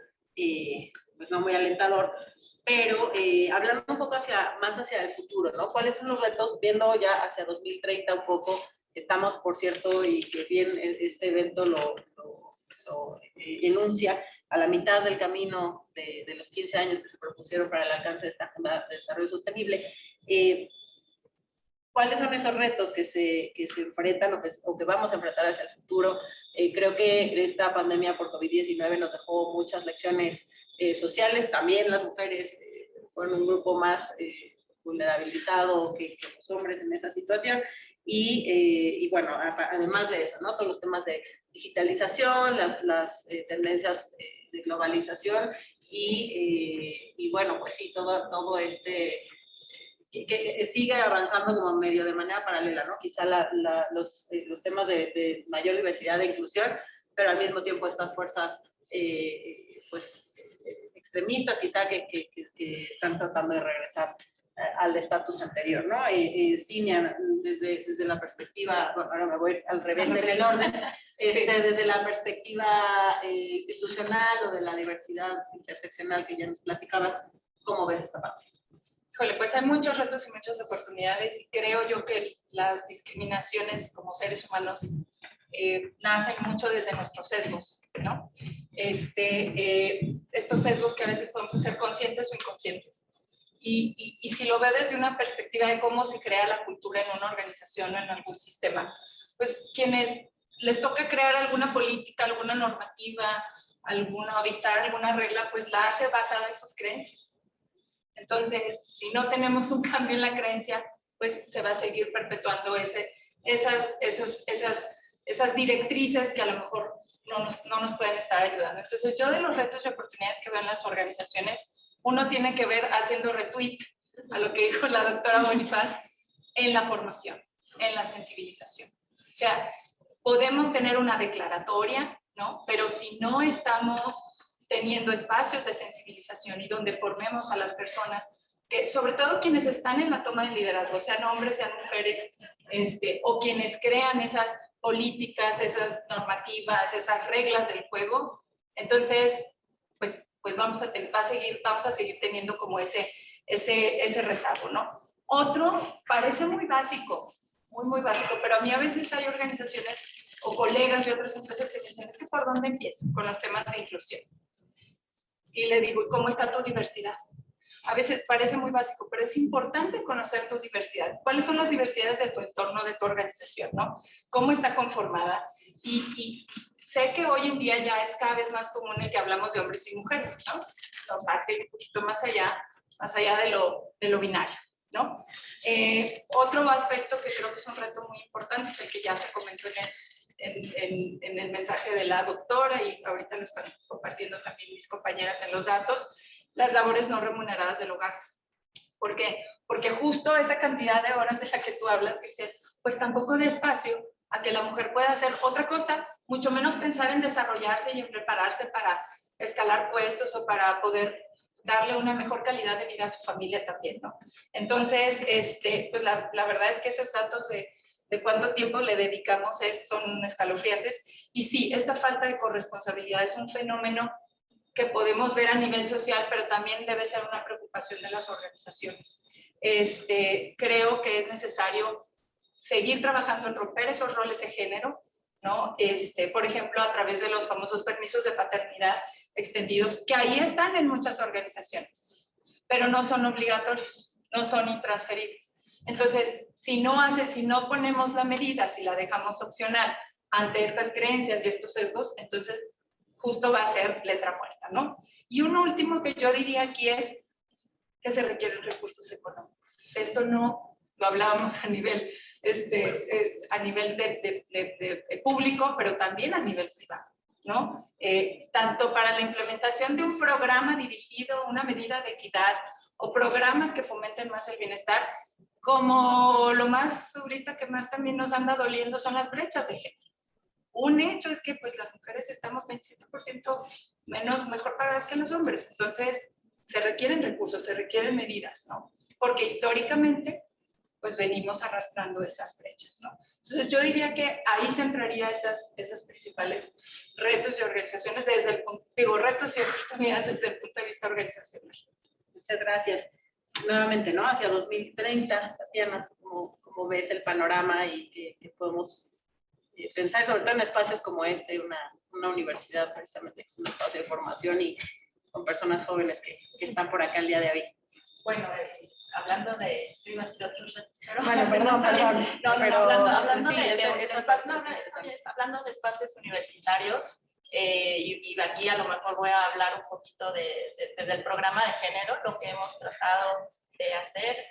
pues no muy alentador, pero hablando un poco más hacia el futuro, ¿no? ¿Cuáles son los retos viendo ya hacia 2030 un poco? Estamos, por cierto, y que bien este evento lo enuncia, a la mitad del camino de los 15 años que se propusieron para el alcance de esta Agenda de Desarrollo Sostenible. ¿Cuáles son esos retos que se enfrentan o que vamos a enfrentar hacia el futuro? Creo que esta pandemia por COVID-19 nos dejó muchas lecciones sociales. También las mujeres fueron un grupo más vulnerabilizado que los hombres en esa situación. Y bueno, además de eso, ¿no? Todos los temas de digitalización, las tendencias de globalización y bueno, pues sí, todo que sigue avanzando como medio de manera paralela, ¿no? Quizá los temas de mayor diversidad e inclusión, pero al mismo tiempo estas fuerzas pues extremistas quizá que están tratando de regresar al estatus anterior, ¿no? Cinia, desde la perspectiva, bueno, ahora me voy al revés en el orden, desde la perspectiva institucional o de la diversidad interseccional que ya nos platicabas, ¿cómo ves esta parte? Híjole, pues hay muchos retos y muchas oportunidades y creo yo que las discriminaciones como seres humanos nacen mucho desde nuestros sesgos, ¿no? Estos sesgos que a veces podemos ser conscientes o inconscientes. Y si lo ve desde una perspectiva de cómo se crea la cultura en una organización o en algún sistema, pues quienes les toca crear alguna política, alguna normativa, o dictar alguna regla, pues la hace basada en sus creencias. Entonces, si no tenemos un cambio en la creencia, pues se va a seguir perpetuando esas directrices que a lo mejor no nos pueden estar ayudando. Entonces, yo de los retos y oportunidades que veo en las organizaciones, uno tiene que ver haciendo retweet a lo que dijo la doctora Bonifaz en la formación, en la sensibilización. O sea, podemos tener una declaratoria, ¿no? Pero si no estamos teniendo espacios de sensibilización y donde formemos a las personas, que, sobre todo quienes están en la toma de liderazgo, sean hombres, sean mujeres, o quienes crean esas políticas, esas normativas, esas reglas del juego, entonces, pues vamos a seguir teniendo como ese rezago, ¿no? Otro parece muy básico, muy básico, pero a mí a veces hay organizaciones o colegas de otras empresas que me dicen, es que ¿por dónde empiezo con los temas de inclusión? Y le digo, ¿cómo está tu diversidad? A veces parece muy básico, pero es importante conocer tu diversidad. ¿Cuáles son las diversidades de tu entorno, de tu organización, ¿no? ¿Cómo está conformada? Y sé que hoy en día ya es cada vez más común el que hablamos de hombres y mujeres, ¿no? Nos parte un poquito más allá de lo binario, ¿no? Otro aspecto que creo que es un reto muy importante es el que ya se comentó en el mensaje de la doctora y ahorita lo están compartiendo también mis compañeras en los datos, las labores no remuneradas del hogar. ¿Por qué? Porque justo esa cantidad de horas de la que tú hablas, Grisel, pues tampoco da espacio a que la mujer pueda hacer otra cosa, mucho menos pensar en desarrollarse y en prepararse para escalar puestos o para poder darle una mejor calidad de vida a su familia también, ¿no? Entonces, pues la verdad es que esos datos de cuánto tiempo le dedicamos son escalofriantes. Y sí, esta falta de corresponsabilidad es un fenómeno que podemos ver a nivel social, pero también debe ser una preocupación de las organizaciones. Creo que es necesario seguir trabajando en romper esos roles de género, ¿no? Por ejemplo, a través de los famosos permisos de paternidad extendidos, que ahí están en muchas organizaciones, pero no son obligatorios, no son intransferibles. Entonces, si no ponemos la medida, si la dejamos opcional ante estas creencias y estos sesgos, entonces justo va a ser letra muerta, ¿no? Y uno último que yo diría aquí es que se requieren recursos económicos. O sea, esto no lo hablábamos a nivel, de público, pero también a nivel privado, ¿no? Tanto para la implementación de un programa dirigido a una medida de equidad o programas que fomenten más el bienestar, como lo más ahorita que más también nos anda doliendo son las brechas de género. Un hecho es que pues las mujeres estamos 27% mejor pagadas que los hombres, entonces se requieren recursos, se requieren medidas, ¿no? Porque históricamente pues venimos arrastrando esas brechas, ¿no? Entonces yo diría que ahí se entraría esas principales retos y organizaciones desde el punto, retos y oportunidades desde el punto de vista organizacional. Muchas gracias. Nuevamente, ¿no? Hacia 2030, Tatiana, ¿cómo ves el panorama y que podemos pensar, sobre todo en espacios como una universidad precisamente, que es un espacio de formación y con personas jóvenes que están por acá el día de hoy? Bueno, hablando de, yo iba a decir otros retos, pero bueno, perdón. Hablando de espacios universitarios, y aquí a lo mejor voy a hablar un poquito desde el programa de género, lo que hemos tratado de hacer,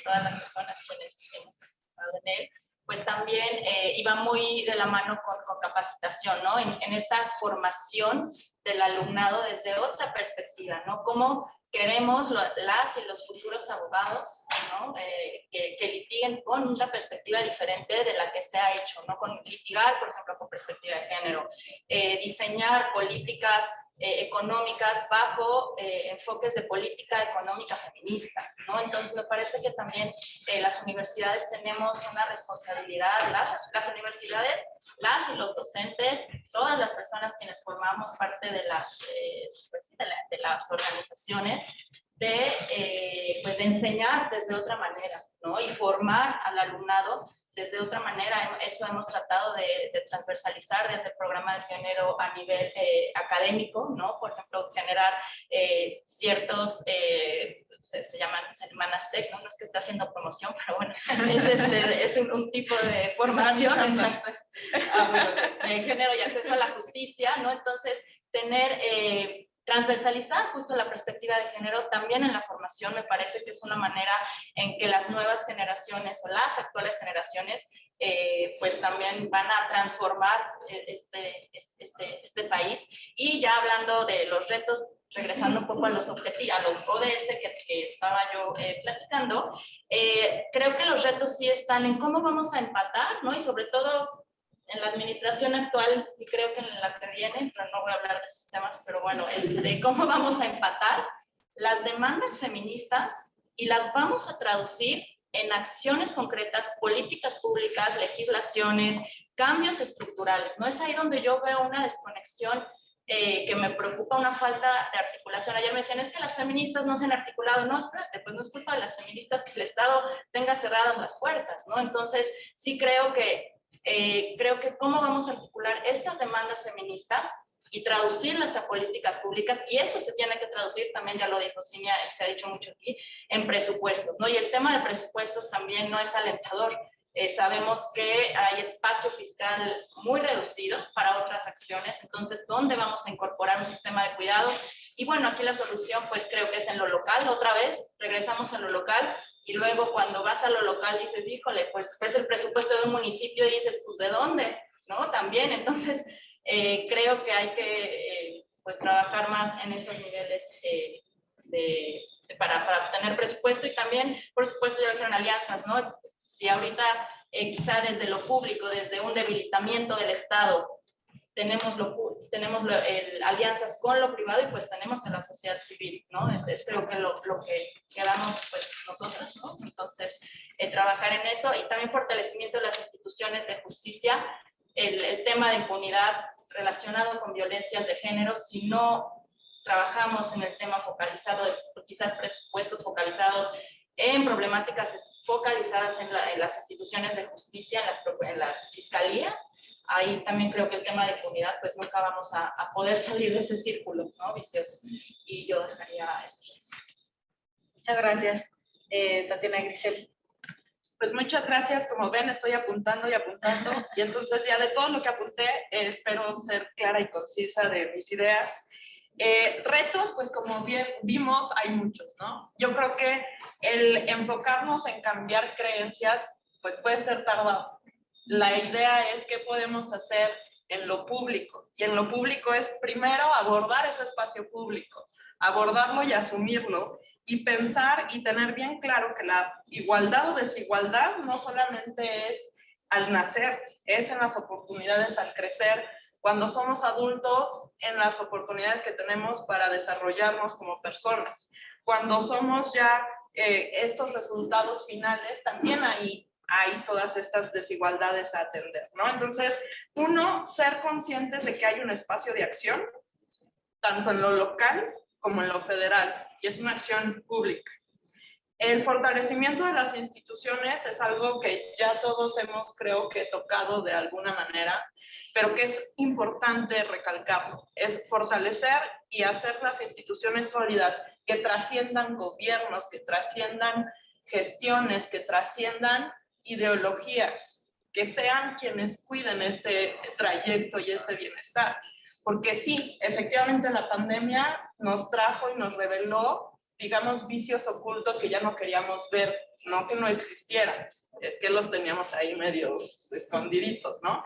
todas las personas quienes hemos participado en él, pues también iba muy de la mano con capacitación, ¿no? En esta formación del alumnado desde otra perspectiva, ¿no? Cómo queremos las y los futuros abogados, ¿no? Que litiguen con una perspectiva diferente de la que se ha hecho, ¿no? Con litigar, por ejemplo, con perspectiva de género, diseñar políticas económicas bajo enfoques de política económica feminista, ¿no? Entonces me parece que también las universidades tenemos una responsabilidad, las universidades, las y los docentes, todas las personas quienes formamos parte de las organizaciones, de enseñar desde otra manera, ¿no? Y formar al alumnado desde otra manera. Eso hemos tratado de transversalizar desde el programa de género a nivel académico, ¿no? Por ejemplo, generar ciertos, se llaman semanas TEC, ¿no? No es que esté haciendo promoción, pero bueno, es un tipo de formación, exacto, de género y acceso a la justicia, ¿no? Entonces, transversalizar justo la perspectiva de género también en la formación me parece que es una manera en que las nuevas generaciones o las actuales generaciones pues también van a transformar este país. Y ya hablando de los retos, regresando un poco a los objetivos, a los ODS que estaba yo platicando, creo que los retos sí están en cómo vamos a empatar, ¿no? Y sobre todo en la administración actual, y creo que en la que viene, pero no voy a hablar de esos temas, pero bueno, es de cómo vamos a empatar las demandas feministas y las vamos a traducir en acciones concretas, políticas públicas, legislaciones, cambios estructurales, ¿no? Es ahí donde yo veo una desconexión que me preocupa, una falta de articulación. Ayer me decían, es que las feministas no se han articulado. No, espérate, pues no es culpa de las feministas que el Estado tenga cerradas las puertas, ¿no? Entonces, sí creo que cómo vamos a articular estas demandas feministas y traducirlas a políticas públicas, y eso se tiene que traducir también, ya lo dijo Cinia y se ha dicho mucho aquí, en presupuestos, ¿no? Y el tema de presupuestos también no es alentador. Sabemos que hay espacio fiscal muy reducido para otras acciones, entonces, ¿dónde vamos a incorporar un sistema de cuidados? Y bueno, aquí la solución pues creo que es en lo local, otra vez, regresamos a lo local, y luego cuando vas a lo local dices, híjole, pues ves el presupuesto de un municipio y dices, pues ¿de dónde? ¿No? También, entonces creo que hay que pues trabajar más en esos niveles para obtener presupuesto. Y también, por supuesto, ya dijeron alianzas, ¿no? Si ahorita quizá desde lo público, desde un debilitamiento del Estado, tenemos alianzas con lo privado, y pues tenemos a la sociedad civil, ¿no? Es creo que lo que quedamos pues nosotras, ¿no? Entonces, trabajar en eso, y también fortalecimiento de las instituciones de justicia, el tema de impunidad relacionado con violencias de género. Si no trabajamos en el tema focalizado, quizás presupuestos focalizados en problemáticas focalizadas en las instituciones de justicia, en las fiscalías, ahí también creo que el tema de impunidad, pues nunca vamos a poder salir de ese círculo, ¿no? Vicioso. Y yo dejaría eso. Muchas gracias, Tatiana. Grisel. Pues muchas gracias. Como ven, estoy apuntando y apuntando. Y entonces ya de todo lo que apunté, espero ser clara y concisa de mis ideas. Retos, pues como bien vimos, hay muchos, ¿no? Yo creo que el enfocarnos en cambiar creencias, pues puede ser tardado. La idea es qué podemos hacer en lo público. Y en lo público es primero abordar ese espacio público, abordarlo y asumirlo, y pensar y tener bien claro que la igualdad o desigualdad no solamente es al nacer, es en las oportunidades al crecer, cuando somos adultos, en las oportunidades que tenemos para desarrollarnos como personas. Cuando somos ya estos resultados finales, también hay todas estas desigualdades a atender, ¿no? Entonces, uno, ser conscientes de que hay un espacio de acción, tanto en lo local como en lo federal, y es una acción pública. El fortalecimiento de las instituciones es algo que ya todos hemos, creo que, tocado de alguna manera, pero que es importante recalcarlo. Es fortalecer y hacer las instituciones sólidas que trasciendan gobiernos, que trasciendan gestiones, que trasciendan ideologías, que sean quienes cuiden este trayecto y este bienestar. Porque sí, efectivamente la pandemia nos trajo y nos reveló, digamos, vicios ocultos que ya no queríamos ver, no que no existieran, es que los teníamos ahí medio escondiditos, ¿no?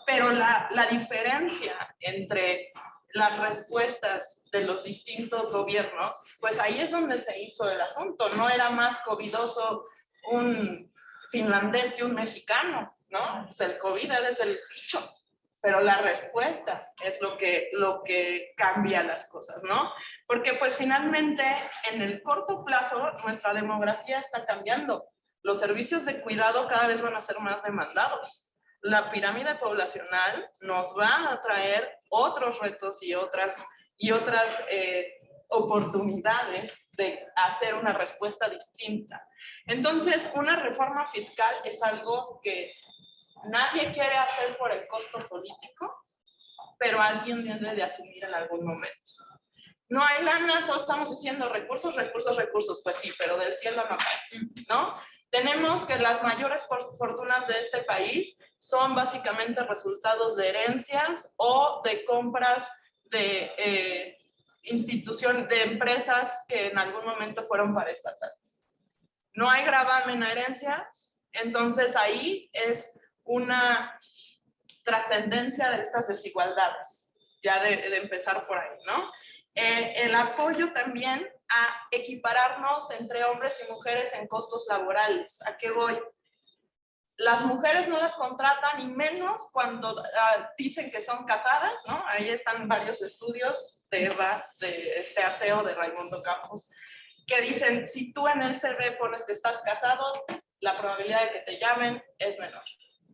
Pero la diferencia entre las respuestas de los distintos gobiernos, pues ahí es donde se hizo el asunto. No era más covidoso un finlandés que un mexicano, ¿no? Pues el COVID es el bicho. Pero la respuesta es lo que cambia las cosas, ¿no? Porque pues finalmente en el corto plazo nuestra demografía está cambiando. Los servicios de cuidado cada vez van a ser más demandados. La pirámide poblacional nos va a traer otros retos y otras oportunidades de hacer una respuesta distinta. Entonces, una reforma fiscal es algo que nadie quiere hacer por el costo político, pero alguien debe de asumir en algún momento. No hay lana, todos estamos diciendo recursos, recursos, recursos. Pues sí, pero del cielo no cae, ¿no? Tenemos que las mayores fortunas de este país son básicamente resultados de herencias o de compras de instituciones, de empresas que en algún momento fueron paraestatales. No hay gravamen a herencias, entonces ahí es una trascendencia de estas desigualdades, ya de empezar por ahí, ¿no? El apoyo también a equipararnos entre hombres y mujeres en costos laborales. ¿A qué voy? Las mujeres no las contratan, y menos cuando dicen que son casadas, ¿no? Ahí están varios estudios de Eva, de Arceo, de Raimundo Campos, que dicen, si tú en el CV pones que estás casado, la probabilidad de que te llamen es menor,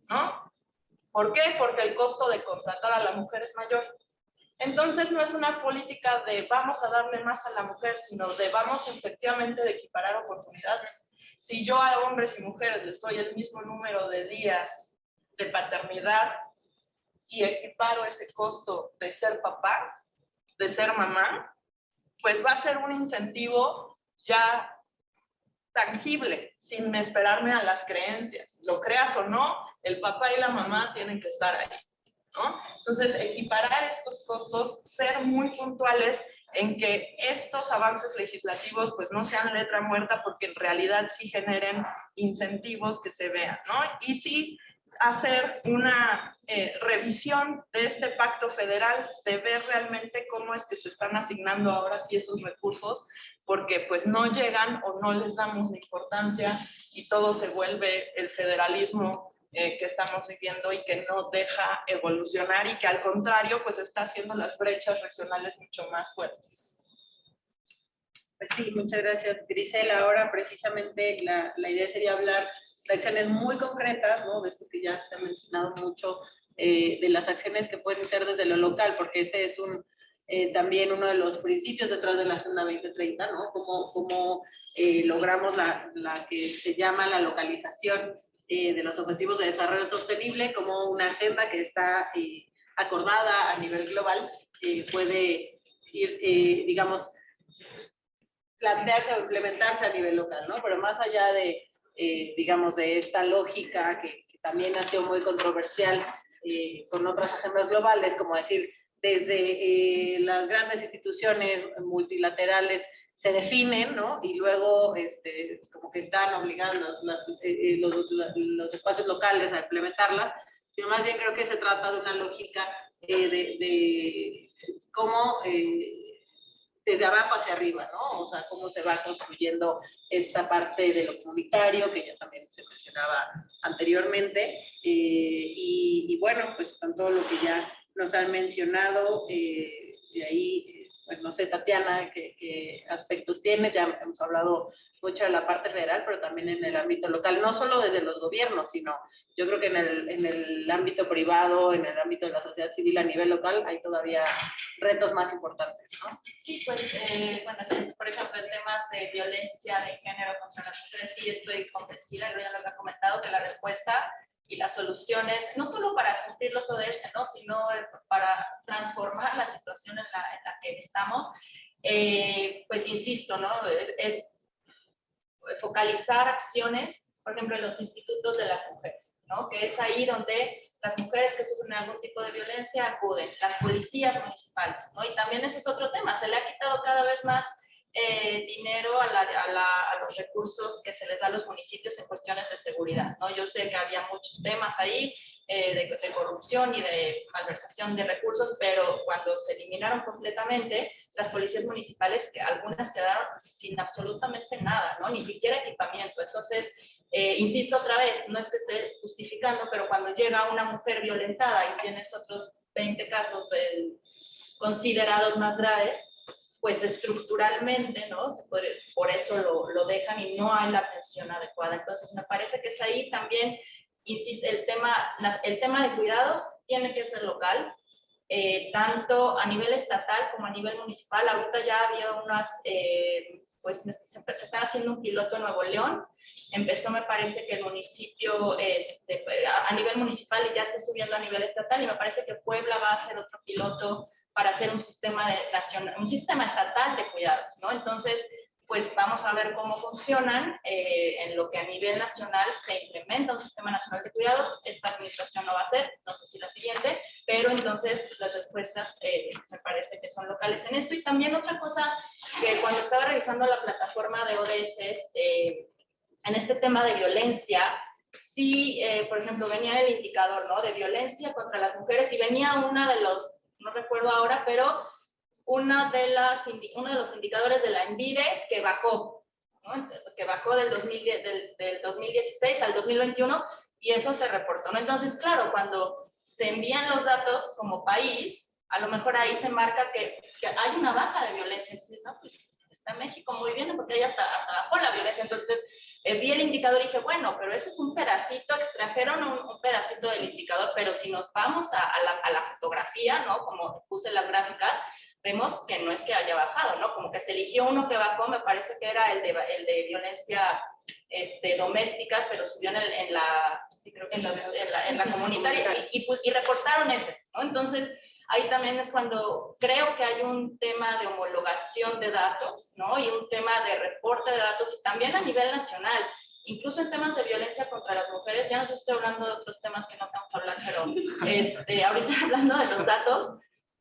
¿no? ¿Por qué? Porque el costo de contratar a la mujer es mayor. Entonces no es una política de vamos a darle más a la mujer, sino de vamos efectivamente de equiparar oportunidades. Si yo a hombres y mujeres les doy el mismo número de días de paternidad y equiparo ese costo de ser papá, de ser mamá, pues va a ser un incentivo ya tangible, sin esperarme a las creencias. Lo creas o no, el papá y la mamá tienen que estar ahí, ¿no? Entonces, equiparar estos costos, ser muy puntuales en que estos avances legislativos pues no sean letra muerta, porque en realidad sí generen incentivos que se vean, ¿no? Y sí hacer una revisión de este pacto federal, de ver realmente cómo es que se están asignando ahora sí esos recursos, porque pues no llegan o no les damos la importancia y todo se vuelve el federalismo que estamos viviendo y que no deja evolucionar, y que al contrario pues está haciendo las brechas regionales mucho más fuertes. Pues sí, muchas gracias, Grisela. Ahora precisamente la idea sería hablar de acciones muy concretas, ¿no? De esto que ya se ha mencionado mucho, de las acciones que pueden ser desde lo local, porque ese es también uno de los principios detrás de la Agenda 2030, ¿no? Cómo logramos la que se llama la localización de los Objetivos de Desarrollo Sostenible, como una agenda que está acordada a nivel global, puede ir, digamos, plantearse o implementarse a nivel local, ¿no? Pero más allá de digamos, de esta lógica que también ha sido muy controversial con otras agendas globales, como decir, desde las grandes instituciones multilaterales se definen, ¿no? Y luego como que están obligando los espacios locales a implementarlas, sino más bien creo que se trata de una lógica de cómo desde abajo hacia arriba, ¿no? O sea, cómo se va construyendo esta parte de lo comunitario, que ya también se mencionaba anteriormente, y bueno, pues con todo lo que ya nos han mencionado, de ahí, pues no sé, Tatiana, ¿qué aspectos tienes? Ya hemos hablado mucho de la parte federal, pero también en el ámbito local, no solo desde los gobiernos, sino yo creo que en el ámbito privado, en el ámbito de la sociedad civil a nivel local, hay todavía retos más importantes, ¿no? Sí, pues, bueno, por ejemplo, en temas de violencia de género contra las mujeres, sí estoy convencida, ya lo había comentado, que la respuesta y las soluciones, no solo para cumplir los ODS, ¿no? Sino para transformar la situación en la que estamos, pues insisto, ¿no? Es focalizar acciones, por ejemplo, en los institutos de las mujeres, ¿no? Que es ahí donde las mujeres que sufren algún tipo de violencia acuden, las policías municipales, ¿no? Y también ese es otro tema, se le ha quitado cada vez más dinero a los recursos que se les da a los municipios en cuestiones de seguridad, ¿no? Yo sé que había muchos temas ahí de corrupción y de malversación de recursos, pero cuando se eliminaron completamente, las policías municipales, que algunas quedaron sin absolutamente nada, ¿no? Ni siquiera equipamiento. Entonces, insisto otra vez, no es que esté justificando, pero cuando llega una mujer violentada y tienes otros 20 casos considerados más graves, pues estructuralmente, ¿no? Por eso lo dejan y no hay la atención adecuada. Entonces, me parece que es ahí también, insisto, el tema de cuidados tiene que ser local, tanto a nivel estatal como a nivel municipal. Ahorita ya había pues se está haciendo un piloto en Nuevo León. Empezó, me parece que el municipio, a nivel municipal, y ya está subiendo a nivel estatal, y me parece que Puebla va a hacer otro piloto para hacer un sistema estatal de cuidados, ¿no? Entonces, pues vamos a ver cómo funcionan en lo que a nivel nacional se implementa un sistema nacional de cuidados. Esta administración no va a ser, no sé si la siguiente, pero entonces las respuestas me parece que son locales en esto. Y también otra cosa que cuando estaba revisando la plataforma de ODS, en este tema de violencia, sí, por ejemplo, venía el indicador, ¿no? De violencia contra las mujeres, y venía una de los, no recuerdo ahora, pero uno de los indicadores de la ENVIDE que bajó, ¿no? Que bajó del 2016 al 2021, y eso se reportó, ¿no? Entonces, claro, cuando se envían los datos como país, a lo mejor ahí se marca que hay una baja de violencia. Entonces, no, pues está México muy bien, porque ahí hasta bajó la violencia. Entonces, vi el indicador y dije, bueno, pero ese es un pedacito, extrajeron un pedacito del indicador, pero si nos vamos a la fotografía, ¿no? Como puse las gráficas, vemos que no es que haya bajado, ¿no? Como que se eligió uno que bajó, me parece que era el de violencia doméstica, pero subió en la comunitaria, y reportaron ese, ¿no? Entonces, ahí también es cuando creo que hay un tema de homologación de datos, ¿no? Y un tema de reporte de datos, y también a nivel nacional, incluso en temas de violencia contra las mujeres. Ya no estoy hablando de otros temas que no tengo que hablar, pero ahorita hablando de los datos,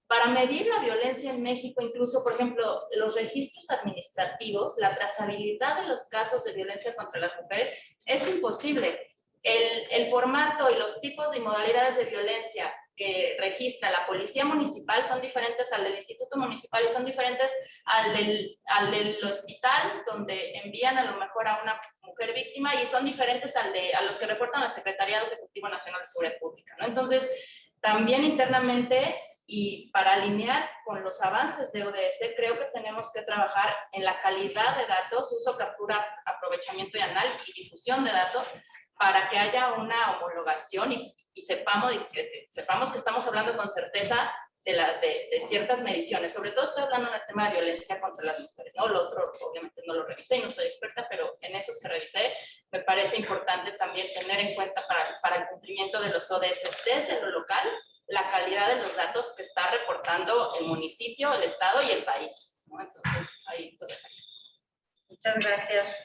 para medir la violencia en México, incluso, por ejemplo, los registros administrativos, la trazabilidad de los casos de violencia contra las mujeres es imposible. El formato y los tipos y modalidades de violencia que registra la policía municipal son diferentes al del instituto municipal, y son diferentes al del hospital, donde envían a lo mejor a una mujer víctima, y son diferentes a los que reportan al Secretariado Ejecutivo Nacional de Seguridad Pública, ¿no? Entonces, también internamente, y para alinear con los avances de ODS, creo que tenemos que trabajar en la calidad de datos, uso, captura, aprovechamiento y difusión de datos, para que haya una homologación y sepamos que estamos hablando con certeza de ciertas mediciones. Sobre todo estoy hablando del tema de violencia contra las mujeres, ¿no? Lo otro, obviamente, no lo revisé y no soy experta, pero en esos que revisé, me parece importante también tener en cuenta para el cumplimiento de los ODS desde lo local, la calidad de los datos que está reportando el municipio, el estado y el país, ¿no? Entonces, ahí lo dejaría. Muchas gracias,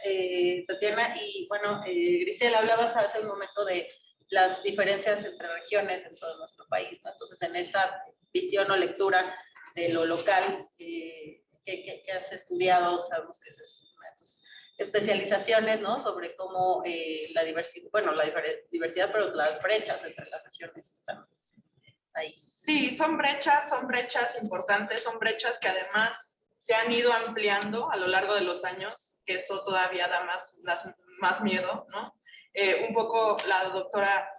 Tatiana. Y bueno, Grisel, hablabas hace un momento de las diferencias entre regiones en todo nuestro país, ¿no? Entonces, en esta visión o lectura de lo local que has estudiado, sabemos que es una de tus especializaciones, ¿no? Sobre cómo la diversidad, bueno, la diversidad, pero las brechas entre las regiones están ahí. Sí, son brechas importantes, son brechas que además se han ido ampliando a lo largo de los años, que eso todavía da más miedo, ¿no? Un poco la doctora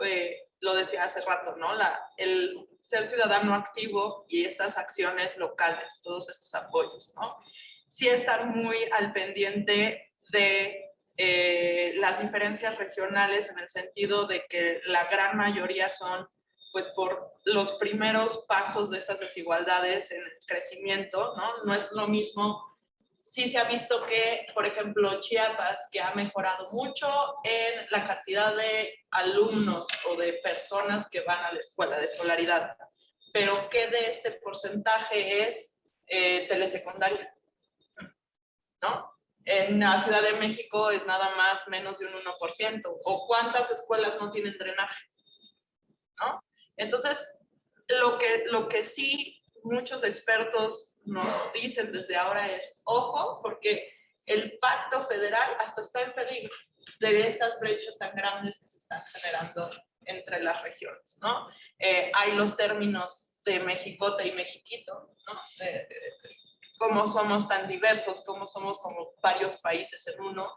lo decía hace rato, ¿no? El ser ciudadano activo y estas acciones locales, todos estos apoyos, ¿no? Sí estar muy al pendiente de las diferencias regionales en el sentido de que la gran mayoría son pues por los primeros pasos de estas desigualdades en el crecimiento, ¿no? No es lo mismo. Sí se ha visto que, por ejemplo, Chiapas, que ha mejorado mucho en la cantidad de alumnos o de personas que van a la escuela, de escolaridad, pero ¿qué de este porcentaje es telesecundaria? ¿No? En la Ciudad de México es nada más menos de un 1%. ¿O cuántas escuelas no tienen drenaje? ¿No? Entonces, lo que sí muchos expertos nos dicen desde ahora es, ojo, porque el pacto federal hasta está en peligro de estas brechas tan grandes que se están generando entre las regiones, ¿no? Hay los términos de Mexicota y Mexiquito, ¿no? Cómo somos tan diversos, cómo somos como varios países en uno,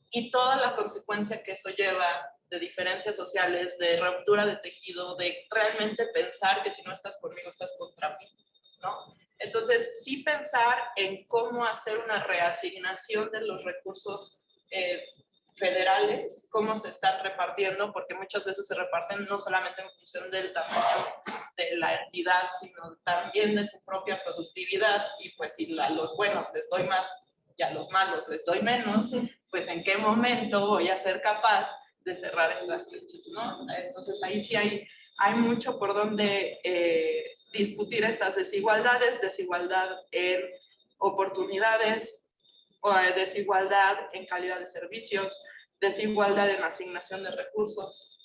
y toda la consecuencia que eso lleva de diferencias sociales, de ruptura de tejido, de realmente pensar que si no estás conmigo, estás contra mí, ¿no? Entonces, sí pensar en cómo hacer una reasignación de los recursos federales, cómo se están repartiendo, porque muchas veces se reparten no solamente en función del tamaño de la entidad, sino también de su propia productividad, y pues si a los buenos les doy más y a los malos les doy menos, pues en qué momento voy a ser capaz de cerrar estas brechas, ¿no? Entonces ahí sí hay mucho por donde discutir estas desigualdades, desigualdad en oportunidades, o desigualdad en calidad de servicios, desigualdad en asignación de recursos,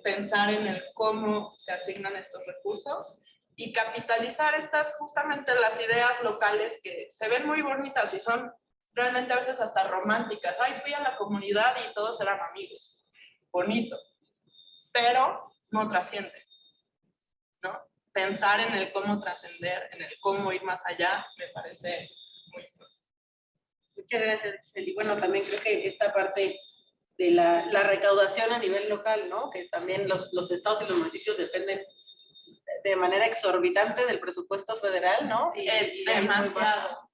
pensar en el cómo se asignan estos recursos y capitalizar justamente las ideas locales que se ven muy bonitas y son realmente a veces hasta románticas. Ay, fui a la comunidad y todos eran amigos. Bonito. Pero no trasciende, ¿no? Pensar en el cómo trascender, en el cómo ir más allá, me parece muy importante. Muchas gracias, Giselle. Y bueno, también creo que esta parte de la recaudación a nivel local, ¿no? Que también los estados y los municipios dependen de manera exorbitante del presupuesto federal, ¿no? Y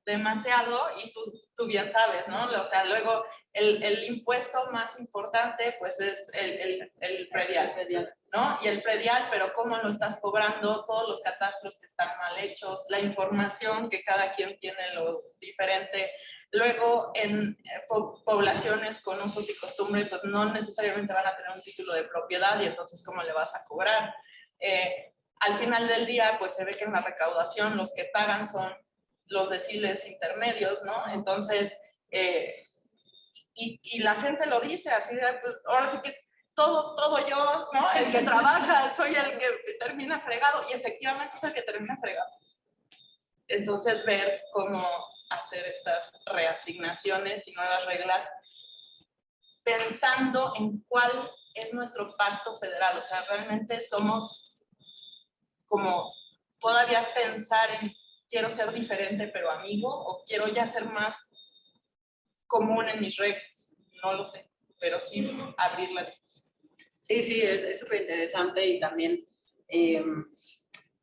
demasiado, y tú bien sabes, ¿no? O sea, luego el impuesto más importante, pues es el predial, ¿no? Y el predial, pero cómo lo estás cobrando, todos los catastros que están mal hechos, la información que cada quien tiene lo diferente. Luego, en poblaciones con usos y costumbres, pues no necesariamente van a tener un título de propiedad, y entonces, ¿cómo le vas a cobrar? Al final del día, pues se ve que en la recaudación los que pagan son los deciles intermedios, ¿no? Entonces, y la gente lo dice así, pues, ahora sí que todo yo, ¿no? El que trabaja, soy el que termina fregado, y efectivamente es el que termina fregado. Entonces, ver cómo hacer estas reasignaciones y nuevas reglas pensando en cuál es nuestro pacto federal. O sea, realmente somos como todavía pensar en quiero ser diferente pero amigo, o quiero ya ser más común en mis reglas. No lo sé, pero sí abrir la discusión. Sí, es súper interesante, y también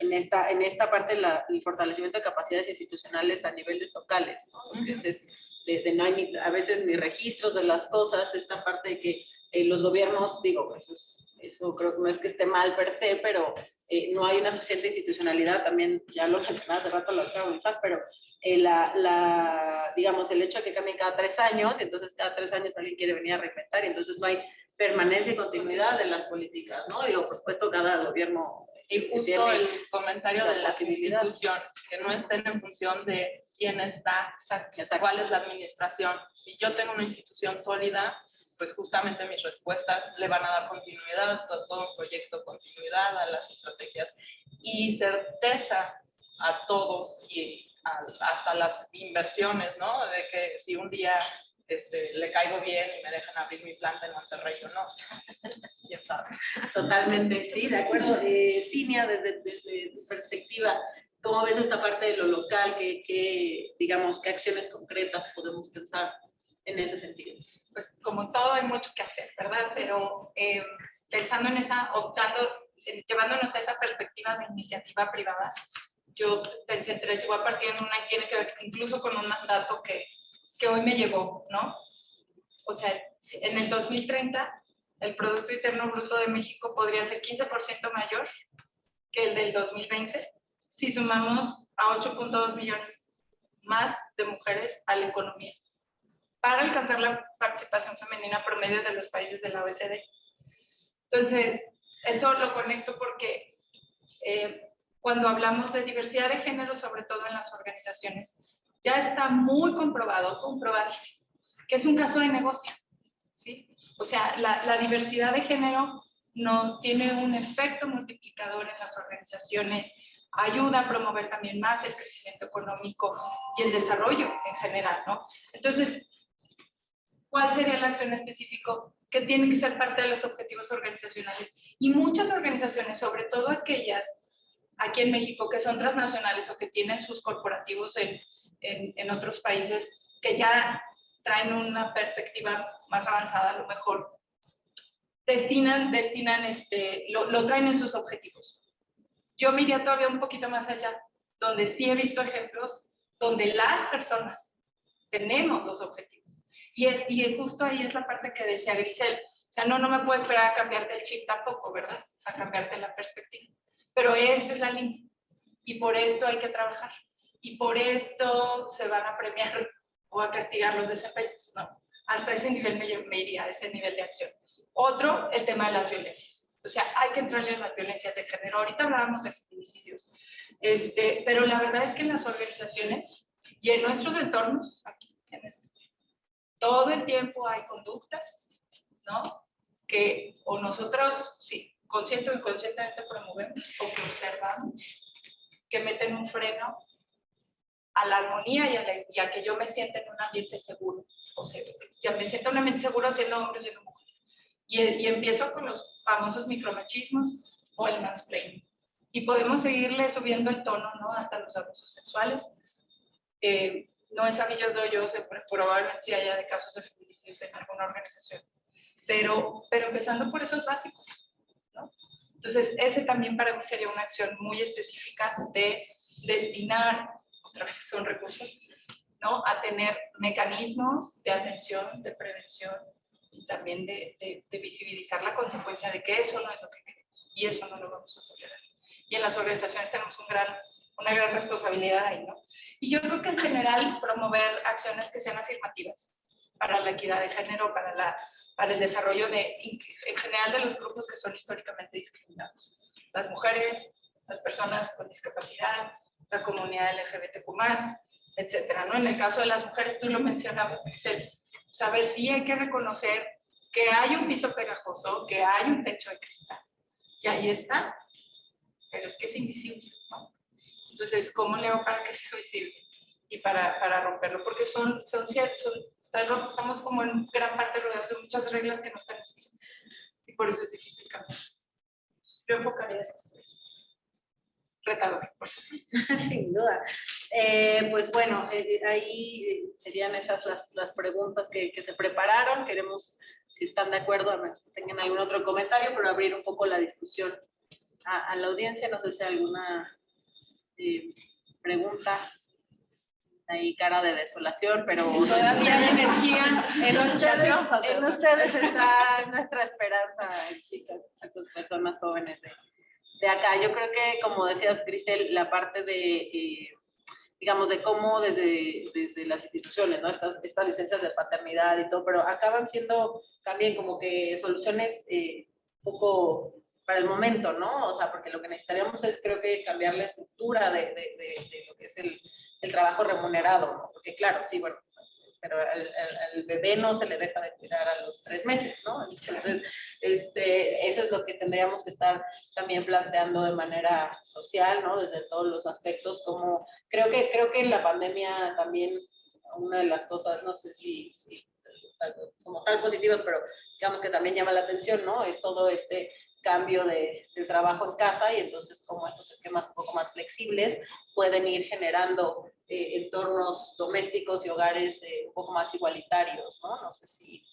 en esta parte el fortalecimiento de capacidades institucionales a niveles locales, ¿no? Porque no hay a veces ni registros de las cosas, esta parte de que los gobiernos, digo, eso creo que no es que esté mal per se, pero no hay una suficiente institucionalidad, también ya lo mencionaba hace rato la doctora Bonifaz, pero digamos, el hecho de que cambien cada 3 años, y entonces cada 3 años alguien quiere venir a reinventar, y entonces no hay permanencia y continuidad de las políticas, ¿no? Digo, por supuesto, cada gobierno Y justo tiene el comentario la de las posibilidad. instituciones, que no estén en función de quién está, Exacto. cuál es la administración. Si yo tengo una institución sólida, pues justamente mis respuestas le van a dar continuidad a todo un proyecto, continuidad a las estrategias y certeza a todos y hasta las inversiones, ¿no? De que si un día le caigo bien y me dejan abrir mi planta en Monterrey o no, quién sabe. Totalmente, sí, de acuerdo. Cinia, desde tu perspectiva, ¿cómo ves esta parte de lo local? Digamos, ¿qué acciones concretas podemos pensar en ese sentido? Pues como todo hay mucho que hacer, ¿verdad? Pero pensando en esa, llevándonos a esa perspectiva de iniciativa privada, yo pensé en tres y voy a partir en una y tiene que ver incluso con un dato que hoy me llegó, ¿no? O sea, en el 2030 el Producto Interno Bruto de México podría ser 15% mayor que el del 2020 si sumamos a 8.2 millones más de mujeres a la economía para alcanzar la participación femenina promedio de los países de la OECD. Entonces, esto lo conecto porque cuando hablamos de diversidad de género, sobre todo en las organizaciones, ya está muy comprobadísimo, que es un caso de negocio, ¿sí? O sea, la diversidad de género no tiene un efecto multiplicador en las organizaciones, ayuda a promover también más el crecimiento económico y el desarrollo en general, ¿no? Entonces, ¿cuál sería la acción específica que tiene que ser parte de los objetivos organizacionales? Y muchas organizaciones, sobre todo aquellas aquí en México que son transnacionales o que tienen sus corporativos en otros países que ya traen una perspectiva más avanzada, a lo mejor, lo traen en sus objetivos. Yo me iría todavía un poquito más allá, donde sí he visto ejemplos donde las personas tenemos los objetivos. Y justo ahí es la parte que decía Grisel. O sea, no me puedo esperar a cambiarte el chip tampoco, ¿verdad? A cambiarte la perspectiva. Pero esta es la línea. Y por esto hay que trabajar. Y por esto se van a premiar o a castigar los desempeños, ¿no? Hasta ese nivel me iría, a ese nivel de acción. Otro, el tema de las violencias. O sea, hay que entrarle en las violencias de género. Ahorita hablábamos de feminicidios. Pero la verdad es que en las organizaciones y en nuestros entornos, aquí, todo el tiempo hay conductas, ¿no? Que o nosotros, sí, consciente o inconscientemente promovemos o que observamos, que meten un freno a la armonía y a que yo me sienta en un ambiente seguro. O sea, ya me siento en un ambiente seguro siendo hombre, siendo mujer. Y empiezo con los famosos micromachismos o el mansplaining. Y podemos seguirle subiendo el tono, ¿no? Hasta los abusos sexuales. No he sabido yo, probablemente sí haya de casos de feminicidios en alguna organización. Pero empezando por esos básicos, ¿no? Entonces, ese también para mí sería una acción muy específica de destinar, otra vez son recursos, ¿no? A tener mecanismos de atención, de prevención y también de visibilizar la consecuencia de que eso no es lo que queremos y eso no lo vamos a tolerar. Y en las organizaciones tenemos una gran responsabilidad ahí, ¿no? Y yo creo que en general promover acciones que sean afirmativas para la equidad de género, para el desarrollo en general de los grupos que son históricamente discriminados. Las mujeres, las personas con discapacidad, la comunidad LGBTQ+, etcétera, ¿no? En el caso de las mujeres, tú lo mencionabas, Grisel, saber si hay que reconocer que hay un piso pegajoso, que hay un techo de cristal, y ahí está, pero es que es invisible, ¿no? Entonces, ¿cómo le hago para que sea visible? Y para romperlo, porque estamos como en gran parte rodeados de muchas reglas que no están escritas, y por eso es difícil cambiar. Yo enfocaría esos tres. Retador, por supuesto. Sin duda. Pues bueno, ahí serían esas las preguntas que se prepararon. Queremos, si están de acuerdo, a menos que tengan algún otro comentario, pero abrir un poco la discusión a la audiencia. No sé si hay alguna pregunta. Ahí cara de desolación, pero si todavía hay energía, en ustedes está nuestra esperanza, chicos, personas jóvenes de acá. Yo creo que, como decías, Grisel, la parte de, digamos, de cómo desde las instituciones, ¿no? Estas licencias de paternidad y todo, pero acaban siendo también como que soluciones poco el momento, ¿no? O sea, porque lo que necesitaríamos es, creo que, cambiar la estructura de lo que es el trabajo remunerado, ¿no? Porque claro, sí, bueno, pero al bebé no se le deja de cuidar a los 3 meses, ¿no? Entonces, eso es lo que tendríamos que estar también planteando de manera social, ¿no? Desde todos los aspectos, como creo que en la pandemia también una de las cosas, no sé si como tal positivas, pero digamos que también llama la atención, ¿no? Es todo este cambio del trabajo en casa y entonces como estos esquemas un poco más flexibles pueden ir generando entornos domésticos y hogares un poco más igualitarios, ¿no? No sé si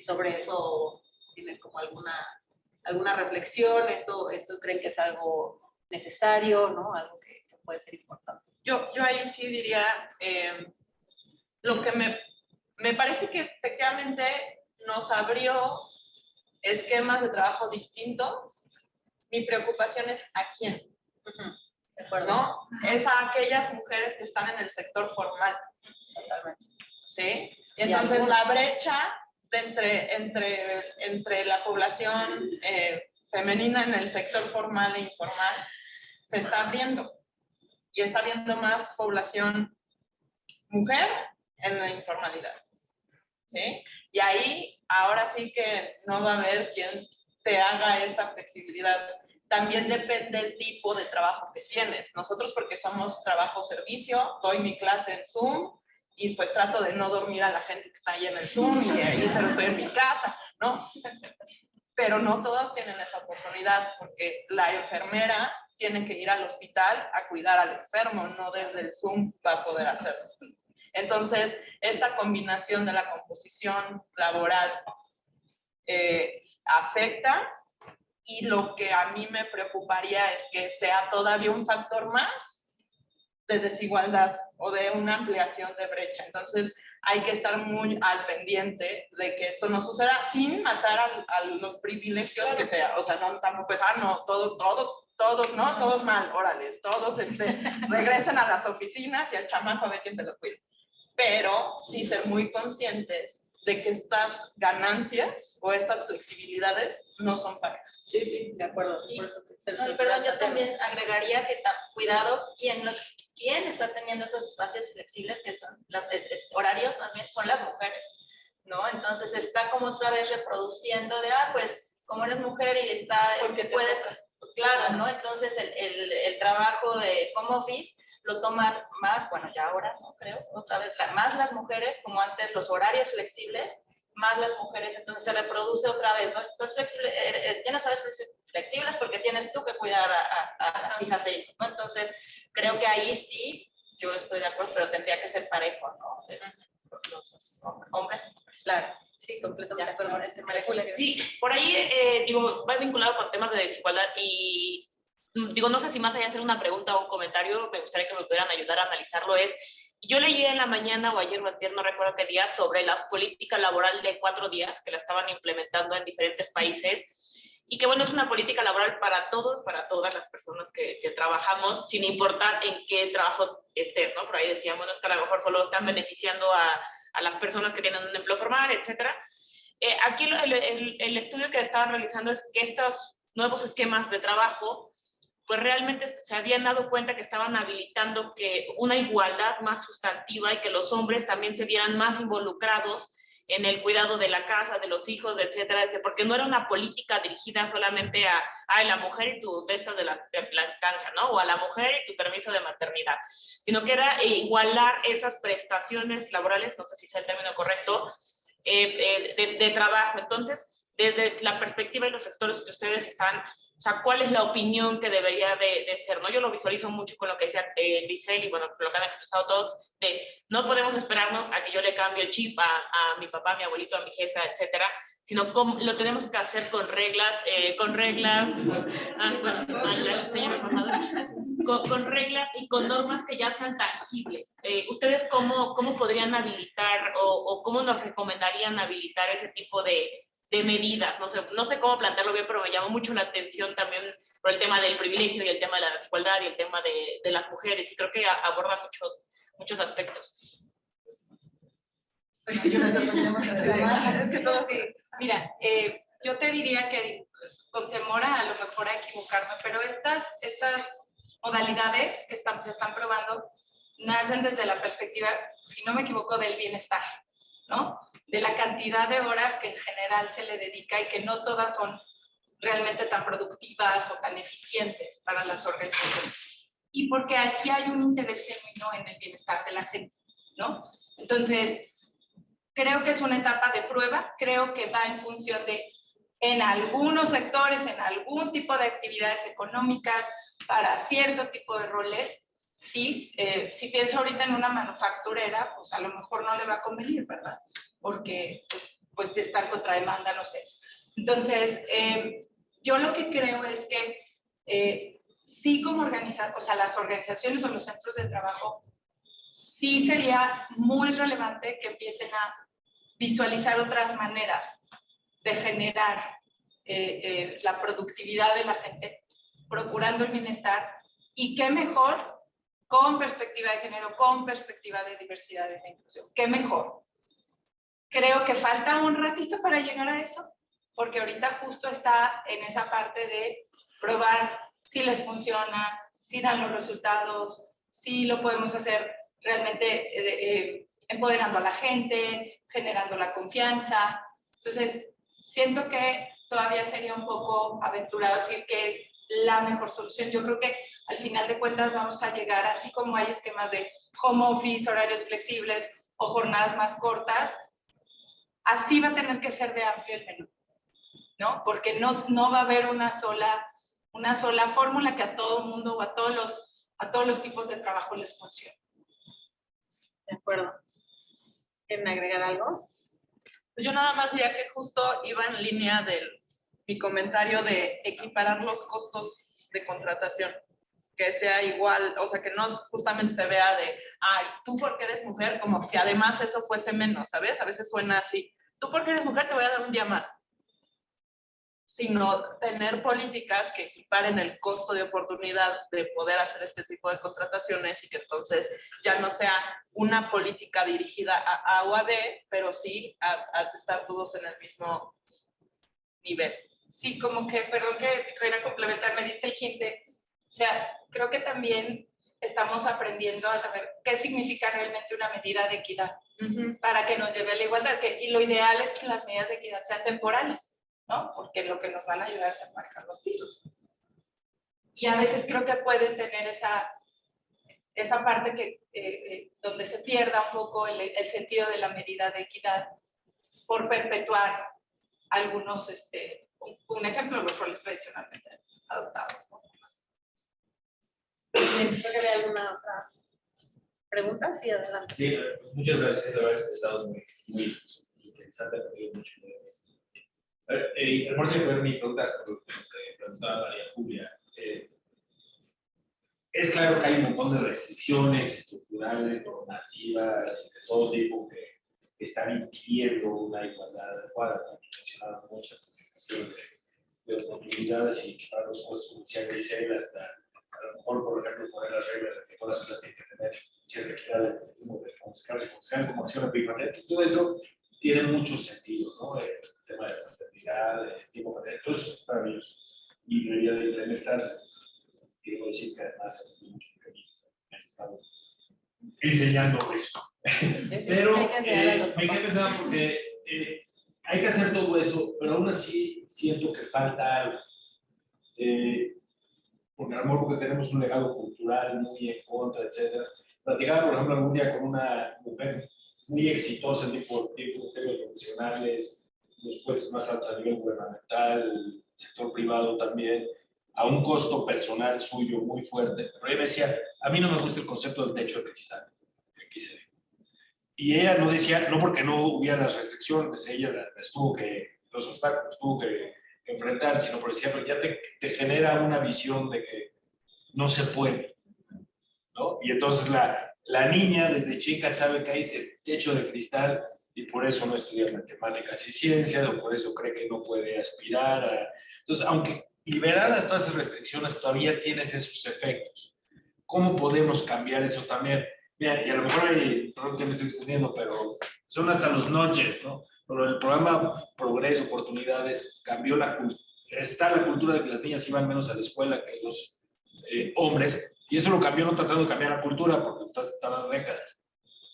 sobre eso tienen como alguna reflexión, esto creen que es algo necesario, ¿no? Algo que puede ser importante. Yo ahí sí diría, lo que me parece que efectivamente nos abrió esquemas de trabajo distintos. Mi preocupación es a quién, ¿De acuerdo? ¿no? Es a aquellas mujeres que están en el sector formal. Totalmente. ¿Sí? Entonces la brecha entre la población femenina en el sector formal e informal se está abriendo y está habiendo más población mujer en la informalidad. ¿Sí? Y ahí ahora sí que no va a haber quien te haga esta flexibilidad. También depende del tipo de trabajo que tienes. Nosotros, porque somos trabajo servicio, doy mi clase en Zoom y pues trato de no dormir a la gente que está ahí en el Zoom pero estoy en mi casa, ¿no? Pero no todos tienen esa oportunidad porque la enfermera tiene que ir al hospital a cuidar al enfermo, no desde el Zoom va a poder hacerlo. Entonces, esta combinación de la composición laboral afecta, y lo que a mí me preocuparía es que sea todavía un factor más de desigualdad o de una ampliación de brecha. Entonces, hay que estar muy al pendiente de que esto no suceda sin matar a los privilegios que sea. O sea, no tampoco es, no, todos, ¿no? Todos mal, órale, todos regresen a las oficinas y al chamaco a ver quién te lo cuida. Pero sí ser muy conscientes de que estas ganancias o estas flexibilidades no son parejas. Sí, de acuerdo. Y, por eso perdón, yo también agregaría que cuidado quién está teniendo esos espacios flexibles, que son horarios más bien, son las mujeres, ¿no? Entonces está como otra vez reproduciendo de, pues como eres mujer y Porque puedes, claro, ¿no? Entonces el trabajo de home office lo toman más, bueno, ya ahora, no creo, otra vez, más las mujeres, como antes los horarios flexibles, más las mujeres, entonces se reproduce otra vez, ¿no? Estás flexible, tienes horarios flexibles porque tienes tú que cuidar a las hijas e hijos, ¿no? Entonces, creo que ahí sí, yo estoy de acuerdo, pero tendría que ser parejo, ¿no? Los hombres y mujeres. Claro, sí, completamente de acuerdo. María Julia. Sí, por ahí, va vinculado con temas de desigualdad y no sé si más allá de hacer una pregunta o un comentario, me gustaría que me pudieran ayudar a analizarlo. Yo leí en la mañana o ayer o antier, no recuerdo qué día, sobre la política laboral de 4 días que la estaban implementando en diferentes países y que, bueno, es una política laboral para todos, para todas las personas que trabajamos, sin importar en qué trabajo estés, ¿no? Por ahí decían, bueno, es que a lo mejor solo están beneficiando a las personas que tienen un empleo formal, etcétera. Aquí el estudio que estaban realizando es que estos nuevos esquemas de trabajo pues realmente se habían dado cuenta que estaban habilitando que una igualdad más sustantiva y que los hombres también se vieran más involucrados en el cuidado de la casa, de los hijos, etcétera, porque no era una política dirigida solamente a la mujer y tu testa de lactancia, ¿no? O a la mujer y tu permiso de maternidad, sino que era igualar esas prestaciones laborales, no sé si sea el término correcto, de trabajo. Entonces, desde la perspectiva y los sectores que ustedes están, o sea, ¿cuál es la opinión que debería de ser? ¿No? Yo lo visualizo mucho con lo que decía Grisel y bueno, lo que han expresado todos, de no podemos esperarnos a que yo le cambie el chip a mi papá, a mi abuelito, a mi jefa, etcétera, sino lo tenemos que hacer con reglas, con reglas y con normas que ya sean tangibles. ¿Ustedes cómo podrían habilitar o cómo nos recomendarían habilitar ese tipo de medidas? No sé cómo plantearlo bien, pero me llamó mucho la atención también por el tema del privilegio y el tema de la desigualdad y el tema de las mujeres, y creo que aborda muchos aspectos. Bueno, yo es que todo sí. Mira, yo te diría que con temor a lo mejor a equivocarme, pero estas modalidades que se están probando nacen desde la perspectiva, si no me equivoco, del bienestar, ¿no? De la cantidad de horas que en general se le dedica y que no todas son realmente tan productivas o tan eficientes para las organizaciones. Y porque así hay un interés genuino en el bienestar de la gente, ¿no? Entonces, creo que es una etapa de prueba, creo que va en función de, en algunos sectores, en algún tipo de actividades económicas, para cierto tipo de roles. Sí, si pienso ahorita en una manufacturera, pues a lo mejor no le va a convenir, ¿verdad? Porque pues está en contrademanda, no sé. Entonces, yo lo que creo es que sí como o sea, las organizaciones o los centros de trabajo, sí sería muy relevante que empiecen a visualizar otras maneras de generar la productividad de la gente, procurando el bienestar, y qué mejor con perspectiva de género, con perspectiva de diversidad y de inclusión. ¿Qué mejor? Creo que falta un ratito para llegar a eso, porque ahorita justo está en esa parte de probar si les funciona, si dan los resultados, si lo podemos hacer realmente empoderando a la gente, generando la confianza. Entonces, siento que todavía sería un poco aventurado decir que es la mejor solución. Yo creo que al final de cuentas vamos a llegar, así como hay esquemas de home office, horarios flexibles o jornadas más cortas, así va a tener que ser de amplio el menú, ¿no? Porque no va a haber una sola fórmula que a todo el mundo o a todos los tipos de trabajo les funcione. De acuerdo. ¿Quieren agregar algo? Pues yo nada más diría que justo iba en línea de mi comentario de equiparar los costos de contratación, que sea igual, o sea, que no justamente se vea de, ay, tú porque eres mujer, como si además eso fuese menos, ¿sabes? A veces suena así, tú porque eres mujer te voy a dar un día más, sino tener políticas que equiparen el costo de oportunidad de poder hacer este tipo de contrataciones y que entonces ya no sea una política dirigida a A o a B, pero sí a estar todos en el mismo nivel. Sí, como que, perdón que quería complementar, me diste el hint de, o sea, creo que también estamos aprendiendo a saber qué significa realmente una medida de equidad para que nos lleve a la igualdad, y lo ideal es que las medidas de equidad sean temporales, ¿no? Porque lo que nos van a ayudar es a manejar los pisos. Y a veces creo que pueden tener esa parte que, donde se pierda un poco el sentido de la medida de equidad por perpetuar algunos, un ejemplo, los roles tradicionalmente adoptados, ¿no? ¿Creo que había alguna otra pregunta? Sí, adelante. Sí, muchas gracias. La verdad es que ha estado muy interesante. Mucho. Recuerdo que fue mi pregunta, preguntaba María Julia. Es claro que hay un montón de restricciones estructurales, normativas, de todo tipo que están impidiendo una igualdad adecuada. Mencionaban muchas cuestiones de oportunidades y para los costos judiciales y ser hasta, a lo mejor, por ejemplo, poner las reglas de que todas las tienen que tener cierta equidad de concejales como acción afirmativa. Todo eso tiene mucho sentido, ¿no? El tema de la paternidad, el tiempo de entonces, para ellos, y debería de implementarse. Quiero decir que además hay muchos mecanismos que han estado enseñando eso. Pero me quedé pensando porque hay que hacer todo eso, pero aún así siento que falta algo. Porque a lo mejor porque tenemos un legado cultural muy en contra, etc. Platicaba, por ejemplo, algún día con una mujer muy exitosa en tipo profesionales, los puestos más altos a nivel gubernamental, el sector privado también, a un costo personal suyo muy fuerte. Pero ella me decía, a mí no me gusta el concepto del techo de cristal, que aquí se ve. Y ella no decía, no porque no hubiera las restricciones, ella las tuvo que, los obstáculos tuvo que enfrentar, sino por ejemplo, ya te genera una visión de que no se puede, ¿no? Y entonces la niña desde chica sabe que hay ese techo de cristal y por eso no estudia matemáticas y ciencias, o por eso cree que no puede aspirar a... Entonces, aunque liberadas todas esas restricciones, todavía tienes esos efectos. ¿Cómo podemos cambiar eso también? Mira, y a lo mejor hay, perdón que me estoy extendiendo, pero son hasta los notches, ¿no? Pero el programa Progreso, Oportunidades, cambió está la cultura de que las niñas iban menos a la escuela que los hombres, y eso lo cambió no tratando de cambiar la cultura, porque está tardando décadas,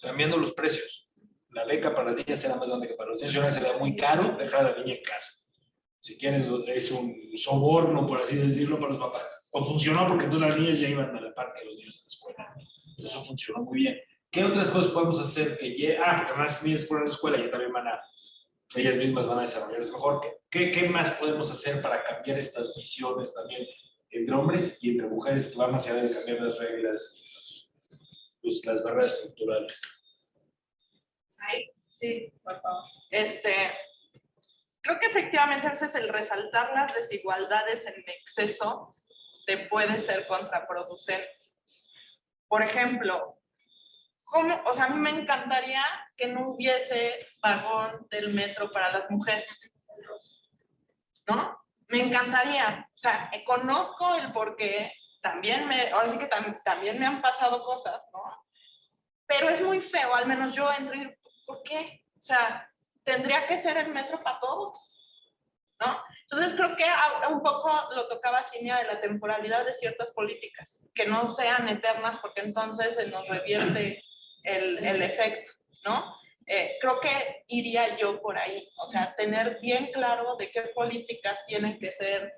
cambiando los precios. La beca para las niñas era más grande que para los niños, y ahora sería muy caro dejar a la niña en casa. Si quieres, es un soborno, por así decirlo, para los papás. O funcionó porque entonces las niñas ya iban a la par que los niños a la escuela. Eso funcionó muy bien. ¿Qué otras cosas podemos hacer que llegue? Porque más niñas fueron a la escuela y también ellas mismas van a desarrollarse mejor. ¿Qué más podemos hacer para cambiar estas visiones también entre hombres y entre mujeres que van hacia allá de cambiar las reglas y las barreras estructurales? Sí, por favor. Creo que efectivamente a veces el resaltar las desigualdades en exceso te puede ser contraproducente. Por ejemplo, a mí me encantaría que no hubiese vagón del metro para las mujeres, ¿no? Me encantaría, o sea, conozco el porqué, ahora sí que también me han pasado cosas, ¿no? Pero es muy feo, al menos yo entro y digo, ¿por qué? O sea, tendría que ser el metro para todos, ¿no? Entonces creo que un poco lo tocaba Cinia de la temporalidad de ciertas políticas, que no sean eternas porque entonces se nos revierte el efecto, ¿no? Creo que iría yo por ahí, o sea, tener bien claro de qué políticas tienen que ser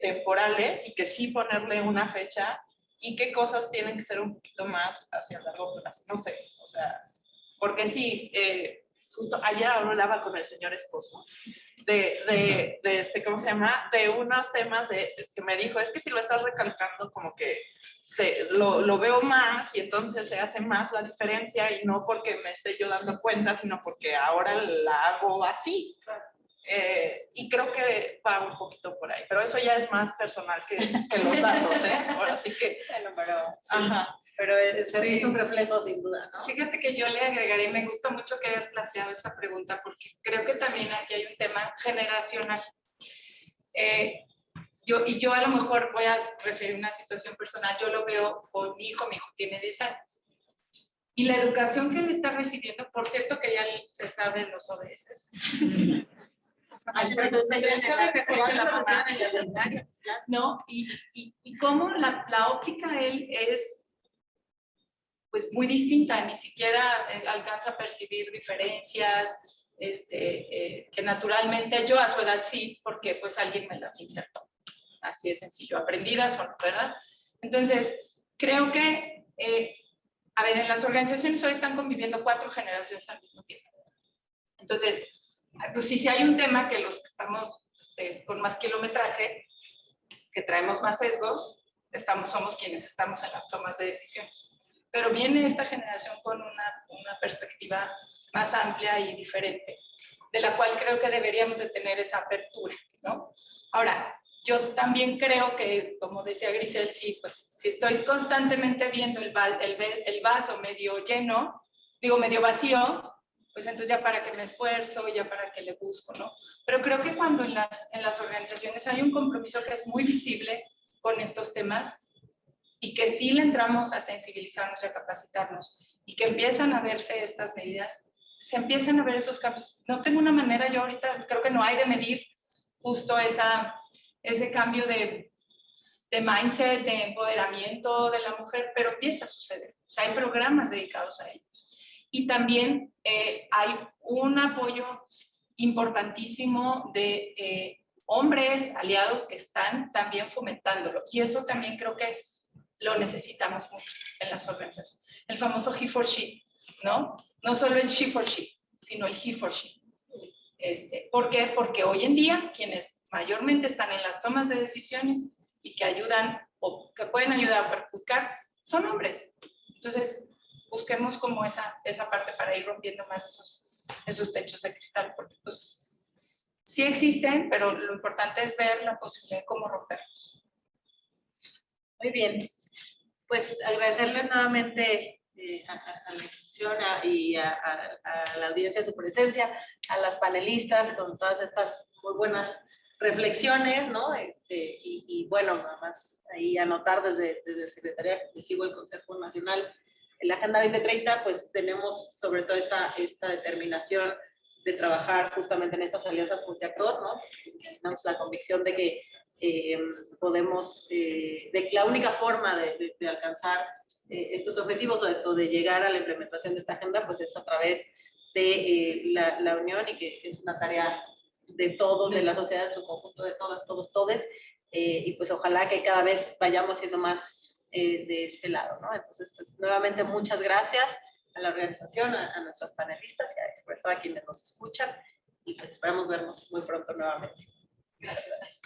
temporales y que sí ponerle una fecha y qué cosas tienen que ser un poquito más hacia el largo plazo, no sé, o sea, porque sí, justo ayer hablaba con el señor esposo ¿cómo se llama? De unos temas que me dijo, es que si lo estás recalcando como que lo veo más y entonces se hace más la diferencia y no porque me esté yo dando cuenta, sino porque ahora la hago así. Y creo que va un poquito por ahí, pero eso ya es más personal que los datos, ¿eh? Ahora sí que... Bueno, pero, sí. Ajá. Pero es un reflejo sin duda, ¿no? Fíjate que yo le agregaré, me gusta mucho que hayas planteado esta pregunta porque creo que también aquí hay un tema generacional. Yo a lo mejor voy a referir una situación personal, yo lo veo con mi hijo tiene 10 años. Y la educación que él está recibiendo, por cierto que ya se saben los ODS. Se sabe mejor que la mamá, ¿no? Y cómo la óptica de él es pues muy distinta, ni siquiera alcanza a percibir diferencias, que naturalmente yo a su edad sí, porque pues alguien me las insertó. Así de sencillo, aprendidas o no, ¿verdad? Entonces, creo que, a ver, en las organizaciones hoy están conviviendo 4 generaciones al mismo tiempo. Entonces, pues si hay un tema que los que estamos con más kilometraje, que traemos más sesgos, somos quienes estamos en las tomas de decisiones. Pero viene esta generación con una perspectiva más amplia y diferente, de la cual creo que deberíamos de tener esa apertura, ¿no? Ahora, yo también creo que, como decía Grisel, sí, pues si estoy constantemente viendo el vaso medio lleno, medio vacío, pues entonces ya para qué me esfuerzo, ya para qué le busco, ¿no? Pero creo que cuando en las organizaciones hay un compromiso que es muy visible con estos temas, y que sí le entramos a sensibilizarnos y a capacitarnos y que empiezan a verse estas medidas, se empiezan a ver esos cambios. No tengo una manera, yo ahorita creo que no hay de medir justo ese cambio de mindset, de empoderamiento de la mujer, pero empieza a suceder. O sea, hay programas dedicados a ellos. Y también hay un apoyo importantísimo de hombres aliados que están también fomentándolo. Y eso también creo que lo necesitamos mucho en las organizaciones. El famoso he for she, ¿no? No solo el she for she, sino el he for she. ¿Por qué? Porque hoy en día quienes mayormente están en las tomas de decisiones y que ayudan o que pueden ayudar a perjudicar son hombres. Entonces, busquemos como esa parte para ir rompiendo más esos techos de cristal, porque pues, sí existen, pero lo importante es ver la posibilidad de cómo romperlos. Muy bien, pues agradecerles nuevamente a la institución y a la audiencia su presencia, a las panelistas con todas estas muy buenas reflexiones, ¿no? Y bueno, nada más ahí anotar desde el Secretariado Ejecutivo del Consejo Nacional en la Agenda 2030, pues tenemos sobre todo esta determinación de trabajar justamente en estas alianzas multiactor, ¿no? Tenemos la convicción de que podemos, de la única forma de alcanzar estos objetivos o de llegar a la implementación de esta agenda, pues es a través de la unión, y que es una tarea de todos, de la sociedad en su conjunto, de todas, todos, todes, y pues ojalá que cada vez vayamos siendo más de este lado, ¿no? Entonces, pues nuevamente muchas gracias a la organización, a nuestros panelistas y sobre todo a quienes nos escuchan, y pues esperamos vernos muy pronto nuevamente. Gracias.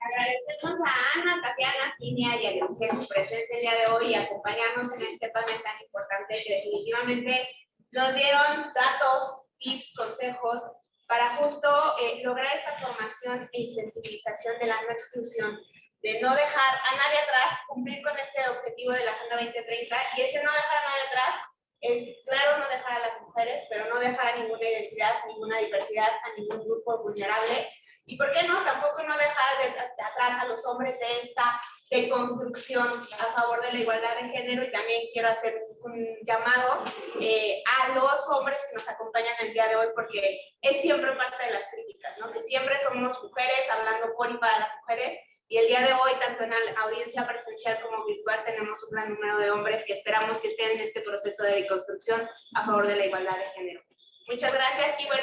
Agradecemos a Ana, Tatiana, Cinia y a Alicia su presencia el día de hoy y acompañarnos en este panel tan importante que definitivamente nos dieron datos, tips, consejos para justo lograr esta formación y sensibilización de la no exclusión, de no dejar a nadie atrás, cumplir con este objetivo de la Agenda 2030, y ese no dejar a nadie atrás es, claro, no dejar a las mujeres, pero no dejar a ninguna identidad, ninguna diversidad, a ningún grupo vulnerable. Y por qué no, tampoco no dejar de atrás a los hombres de esta deconstrucción a favor de la igualdad de género. Y también quiero hacer un llamado a los hombres que nos acompañan el día de hoy, porque es siempre parte de las críticas, ¿no? Que siempre somos mujeres hablando por y para las mujeres. Y el día de hoy, tanto en la audiencia presencial como virtual, tenemos un gran número de hombres que esperamos que estén en este proceso de deconstrucción a favor de la igualdad de género. Muchas gracias y bueno.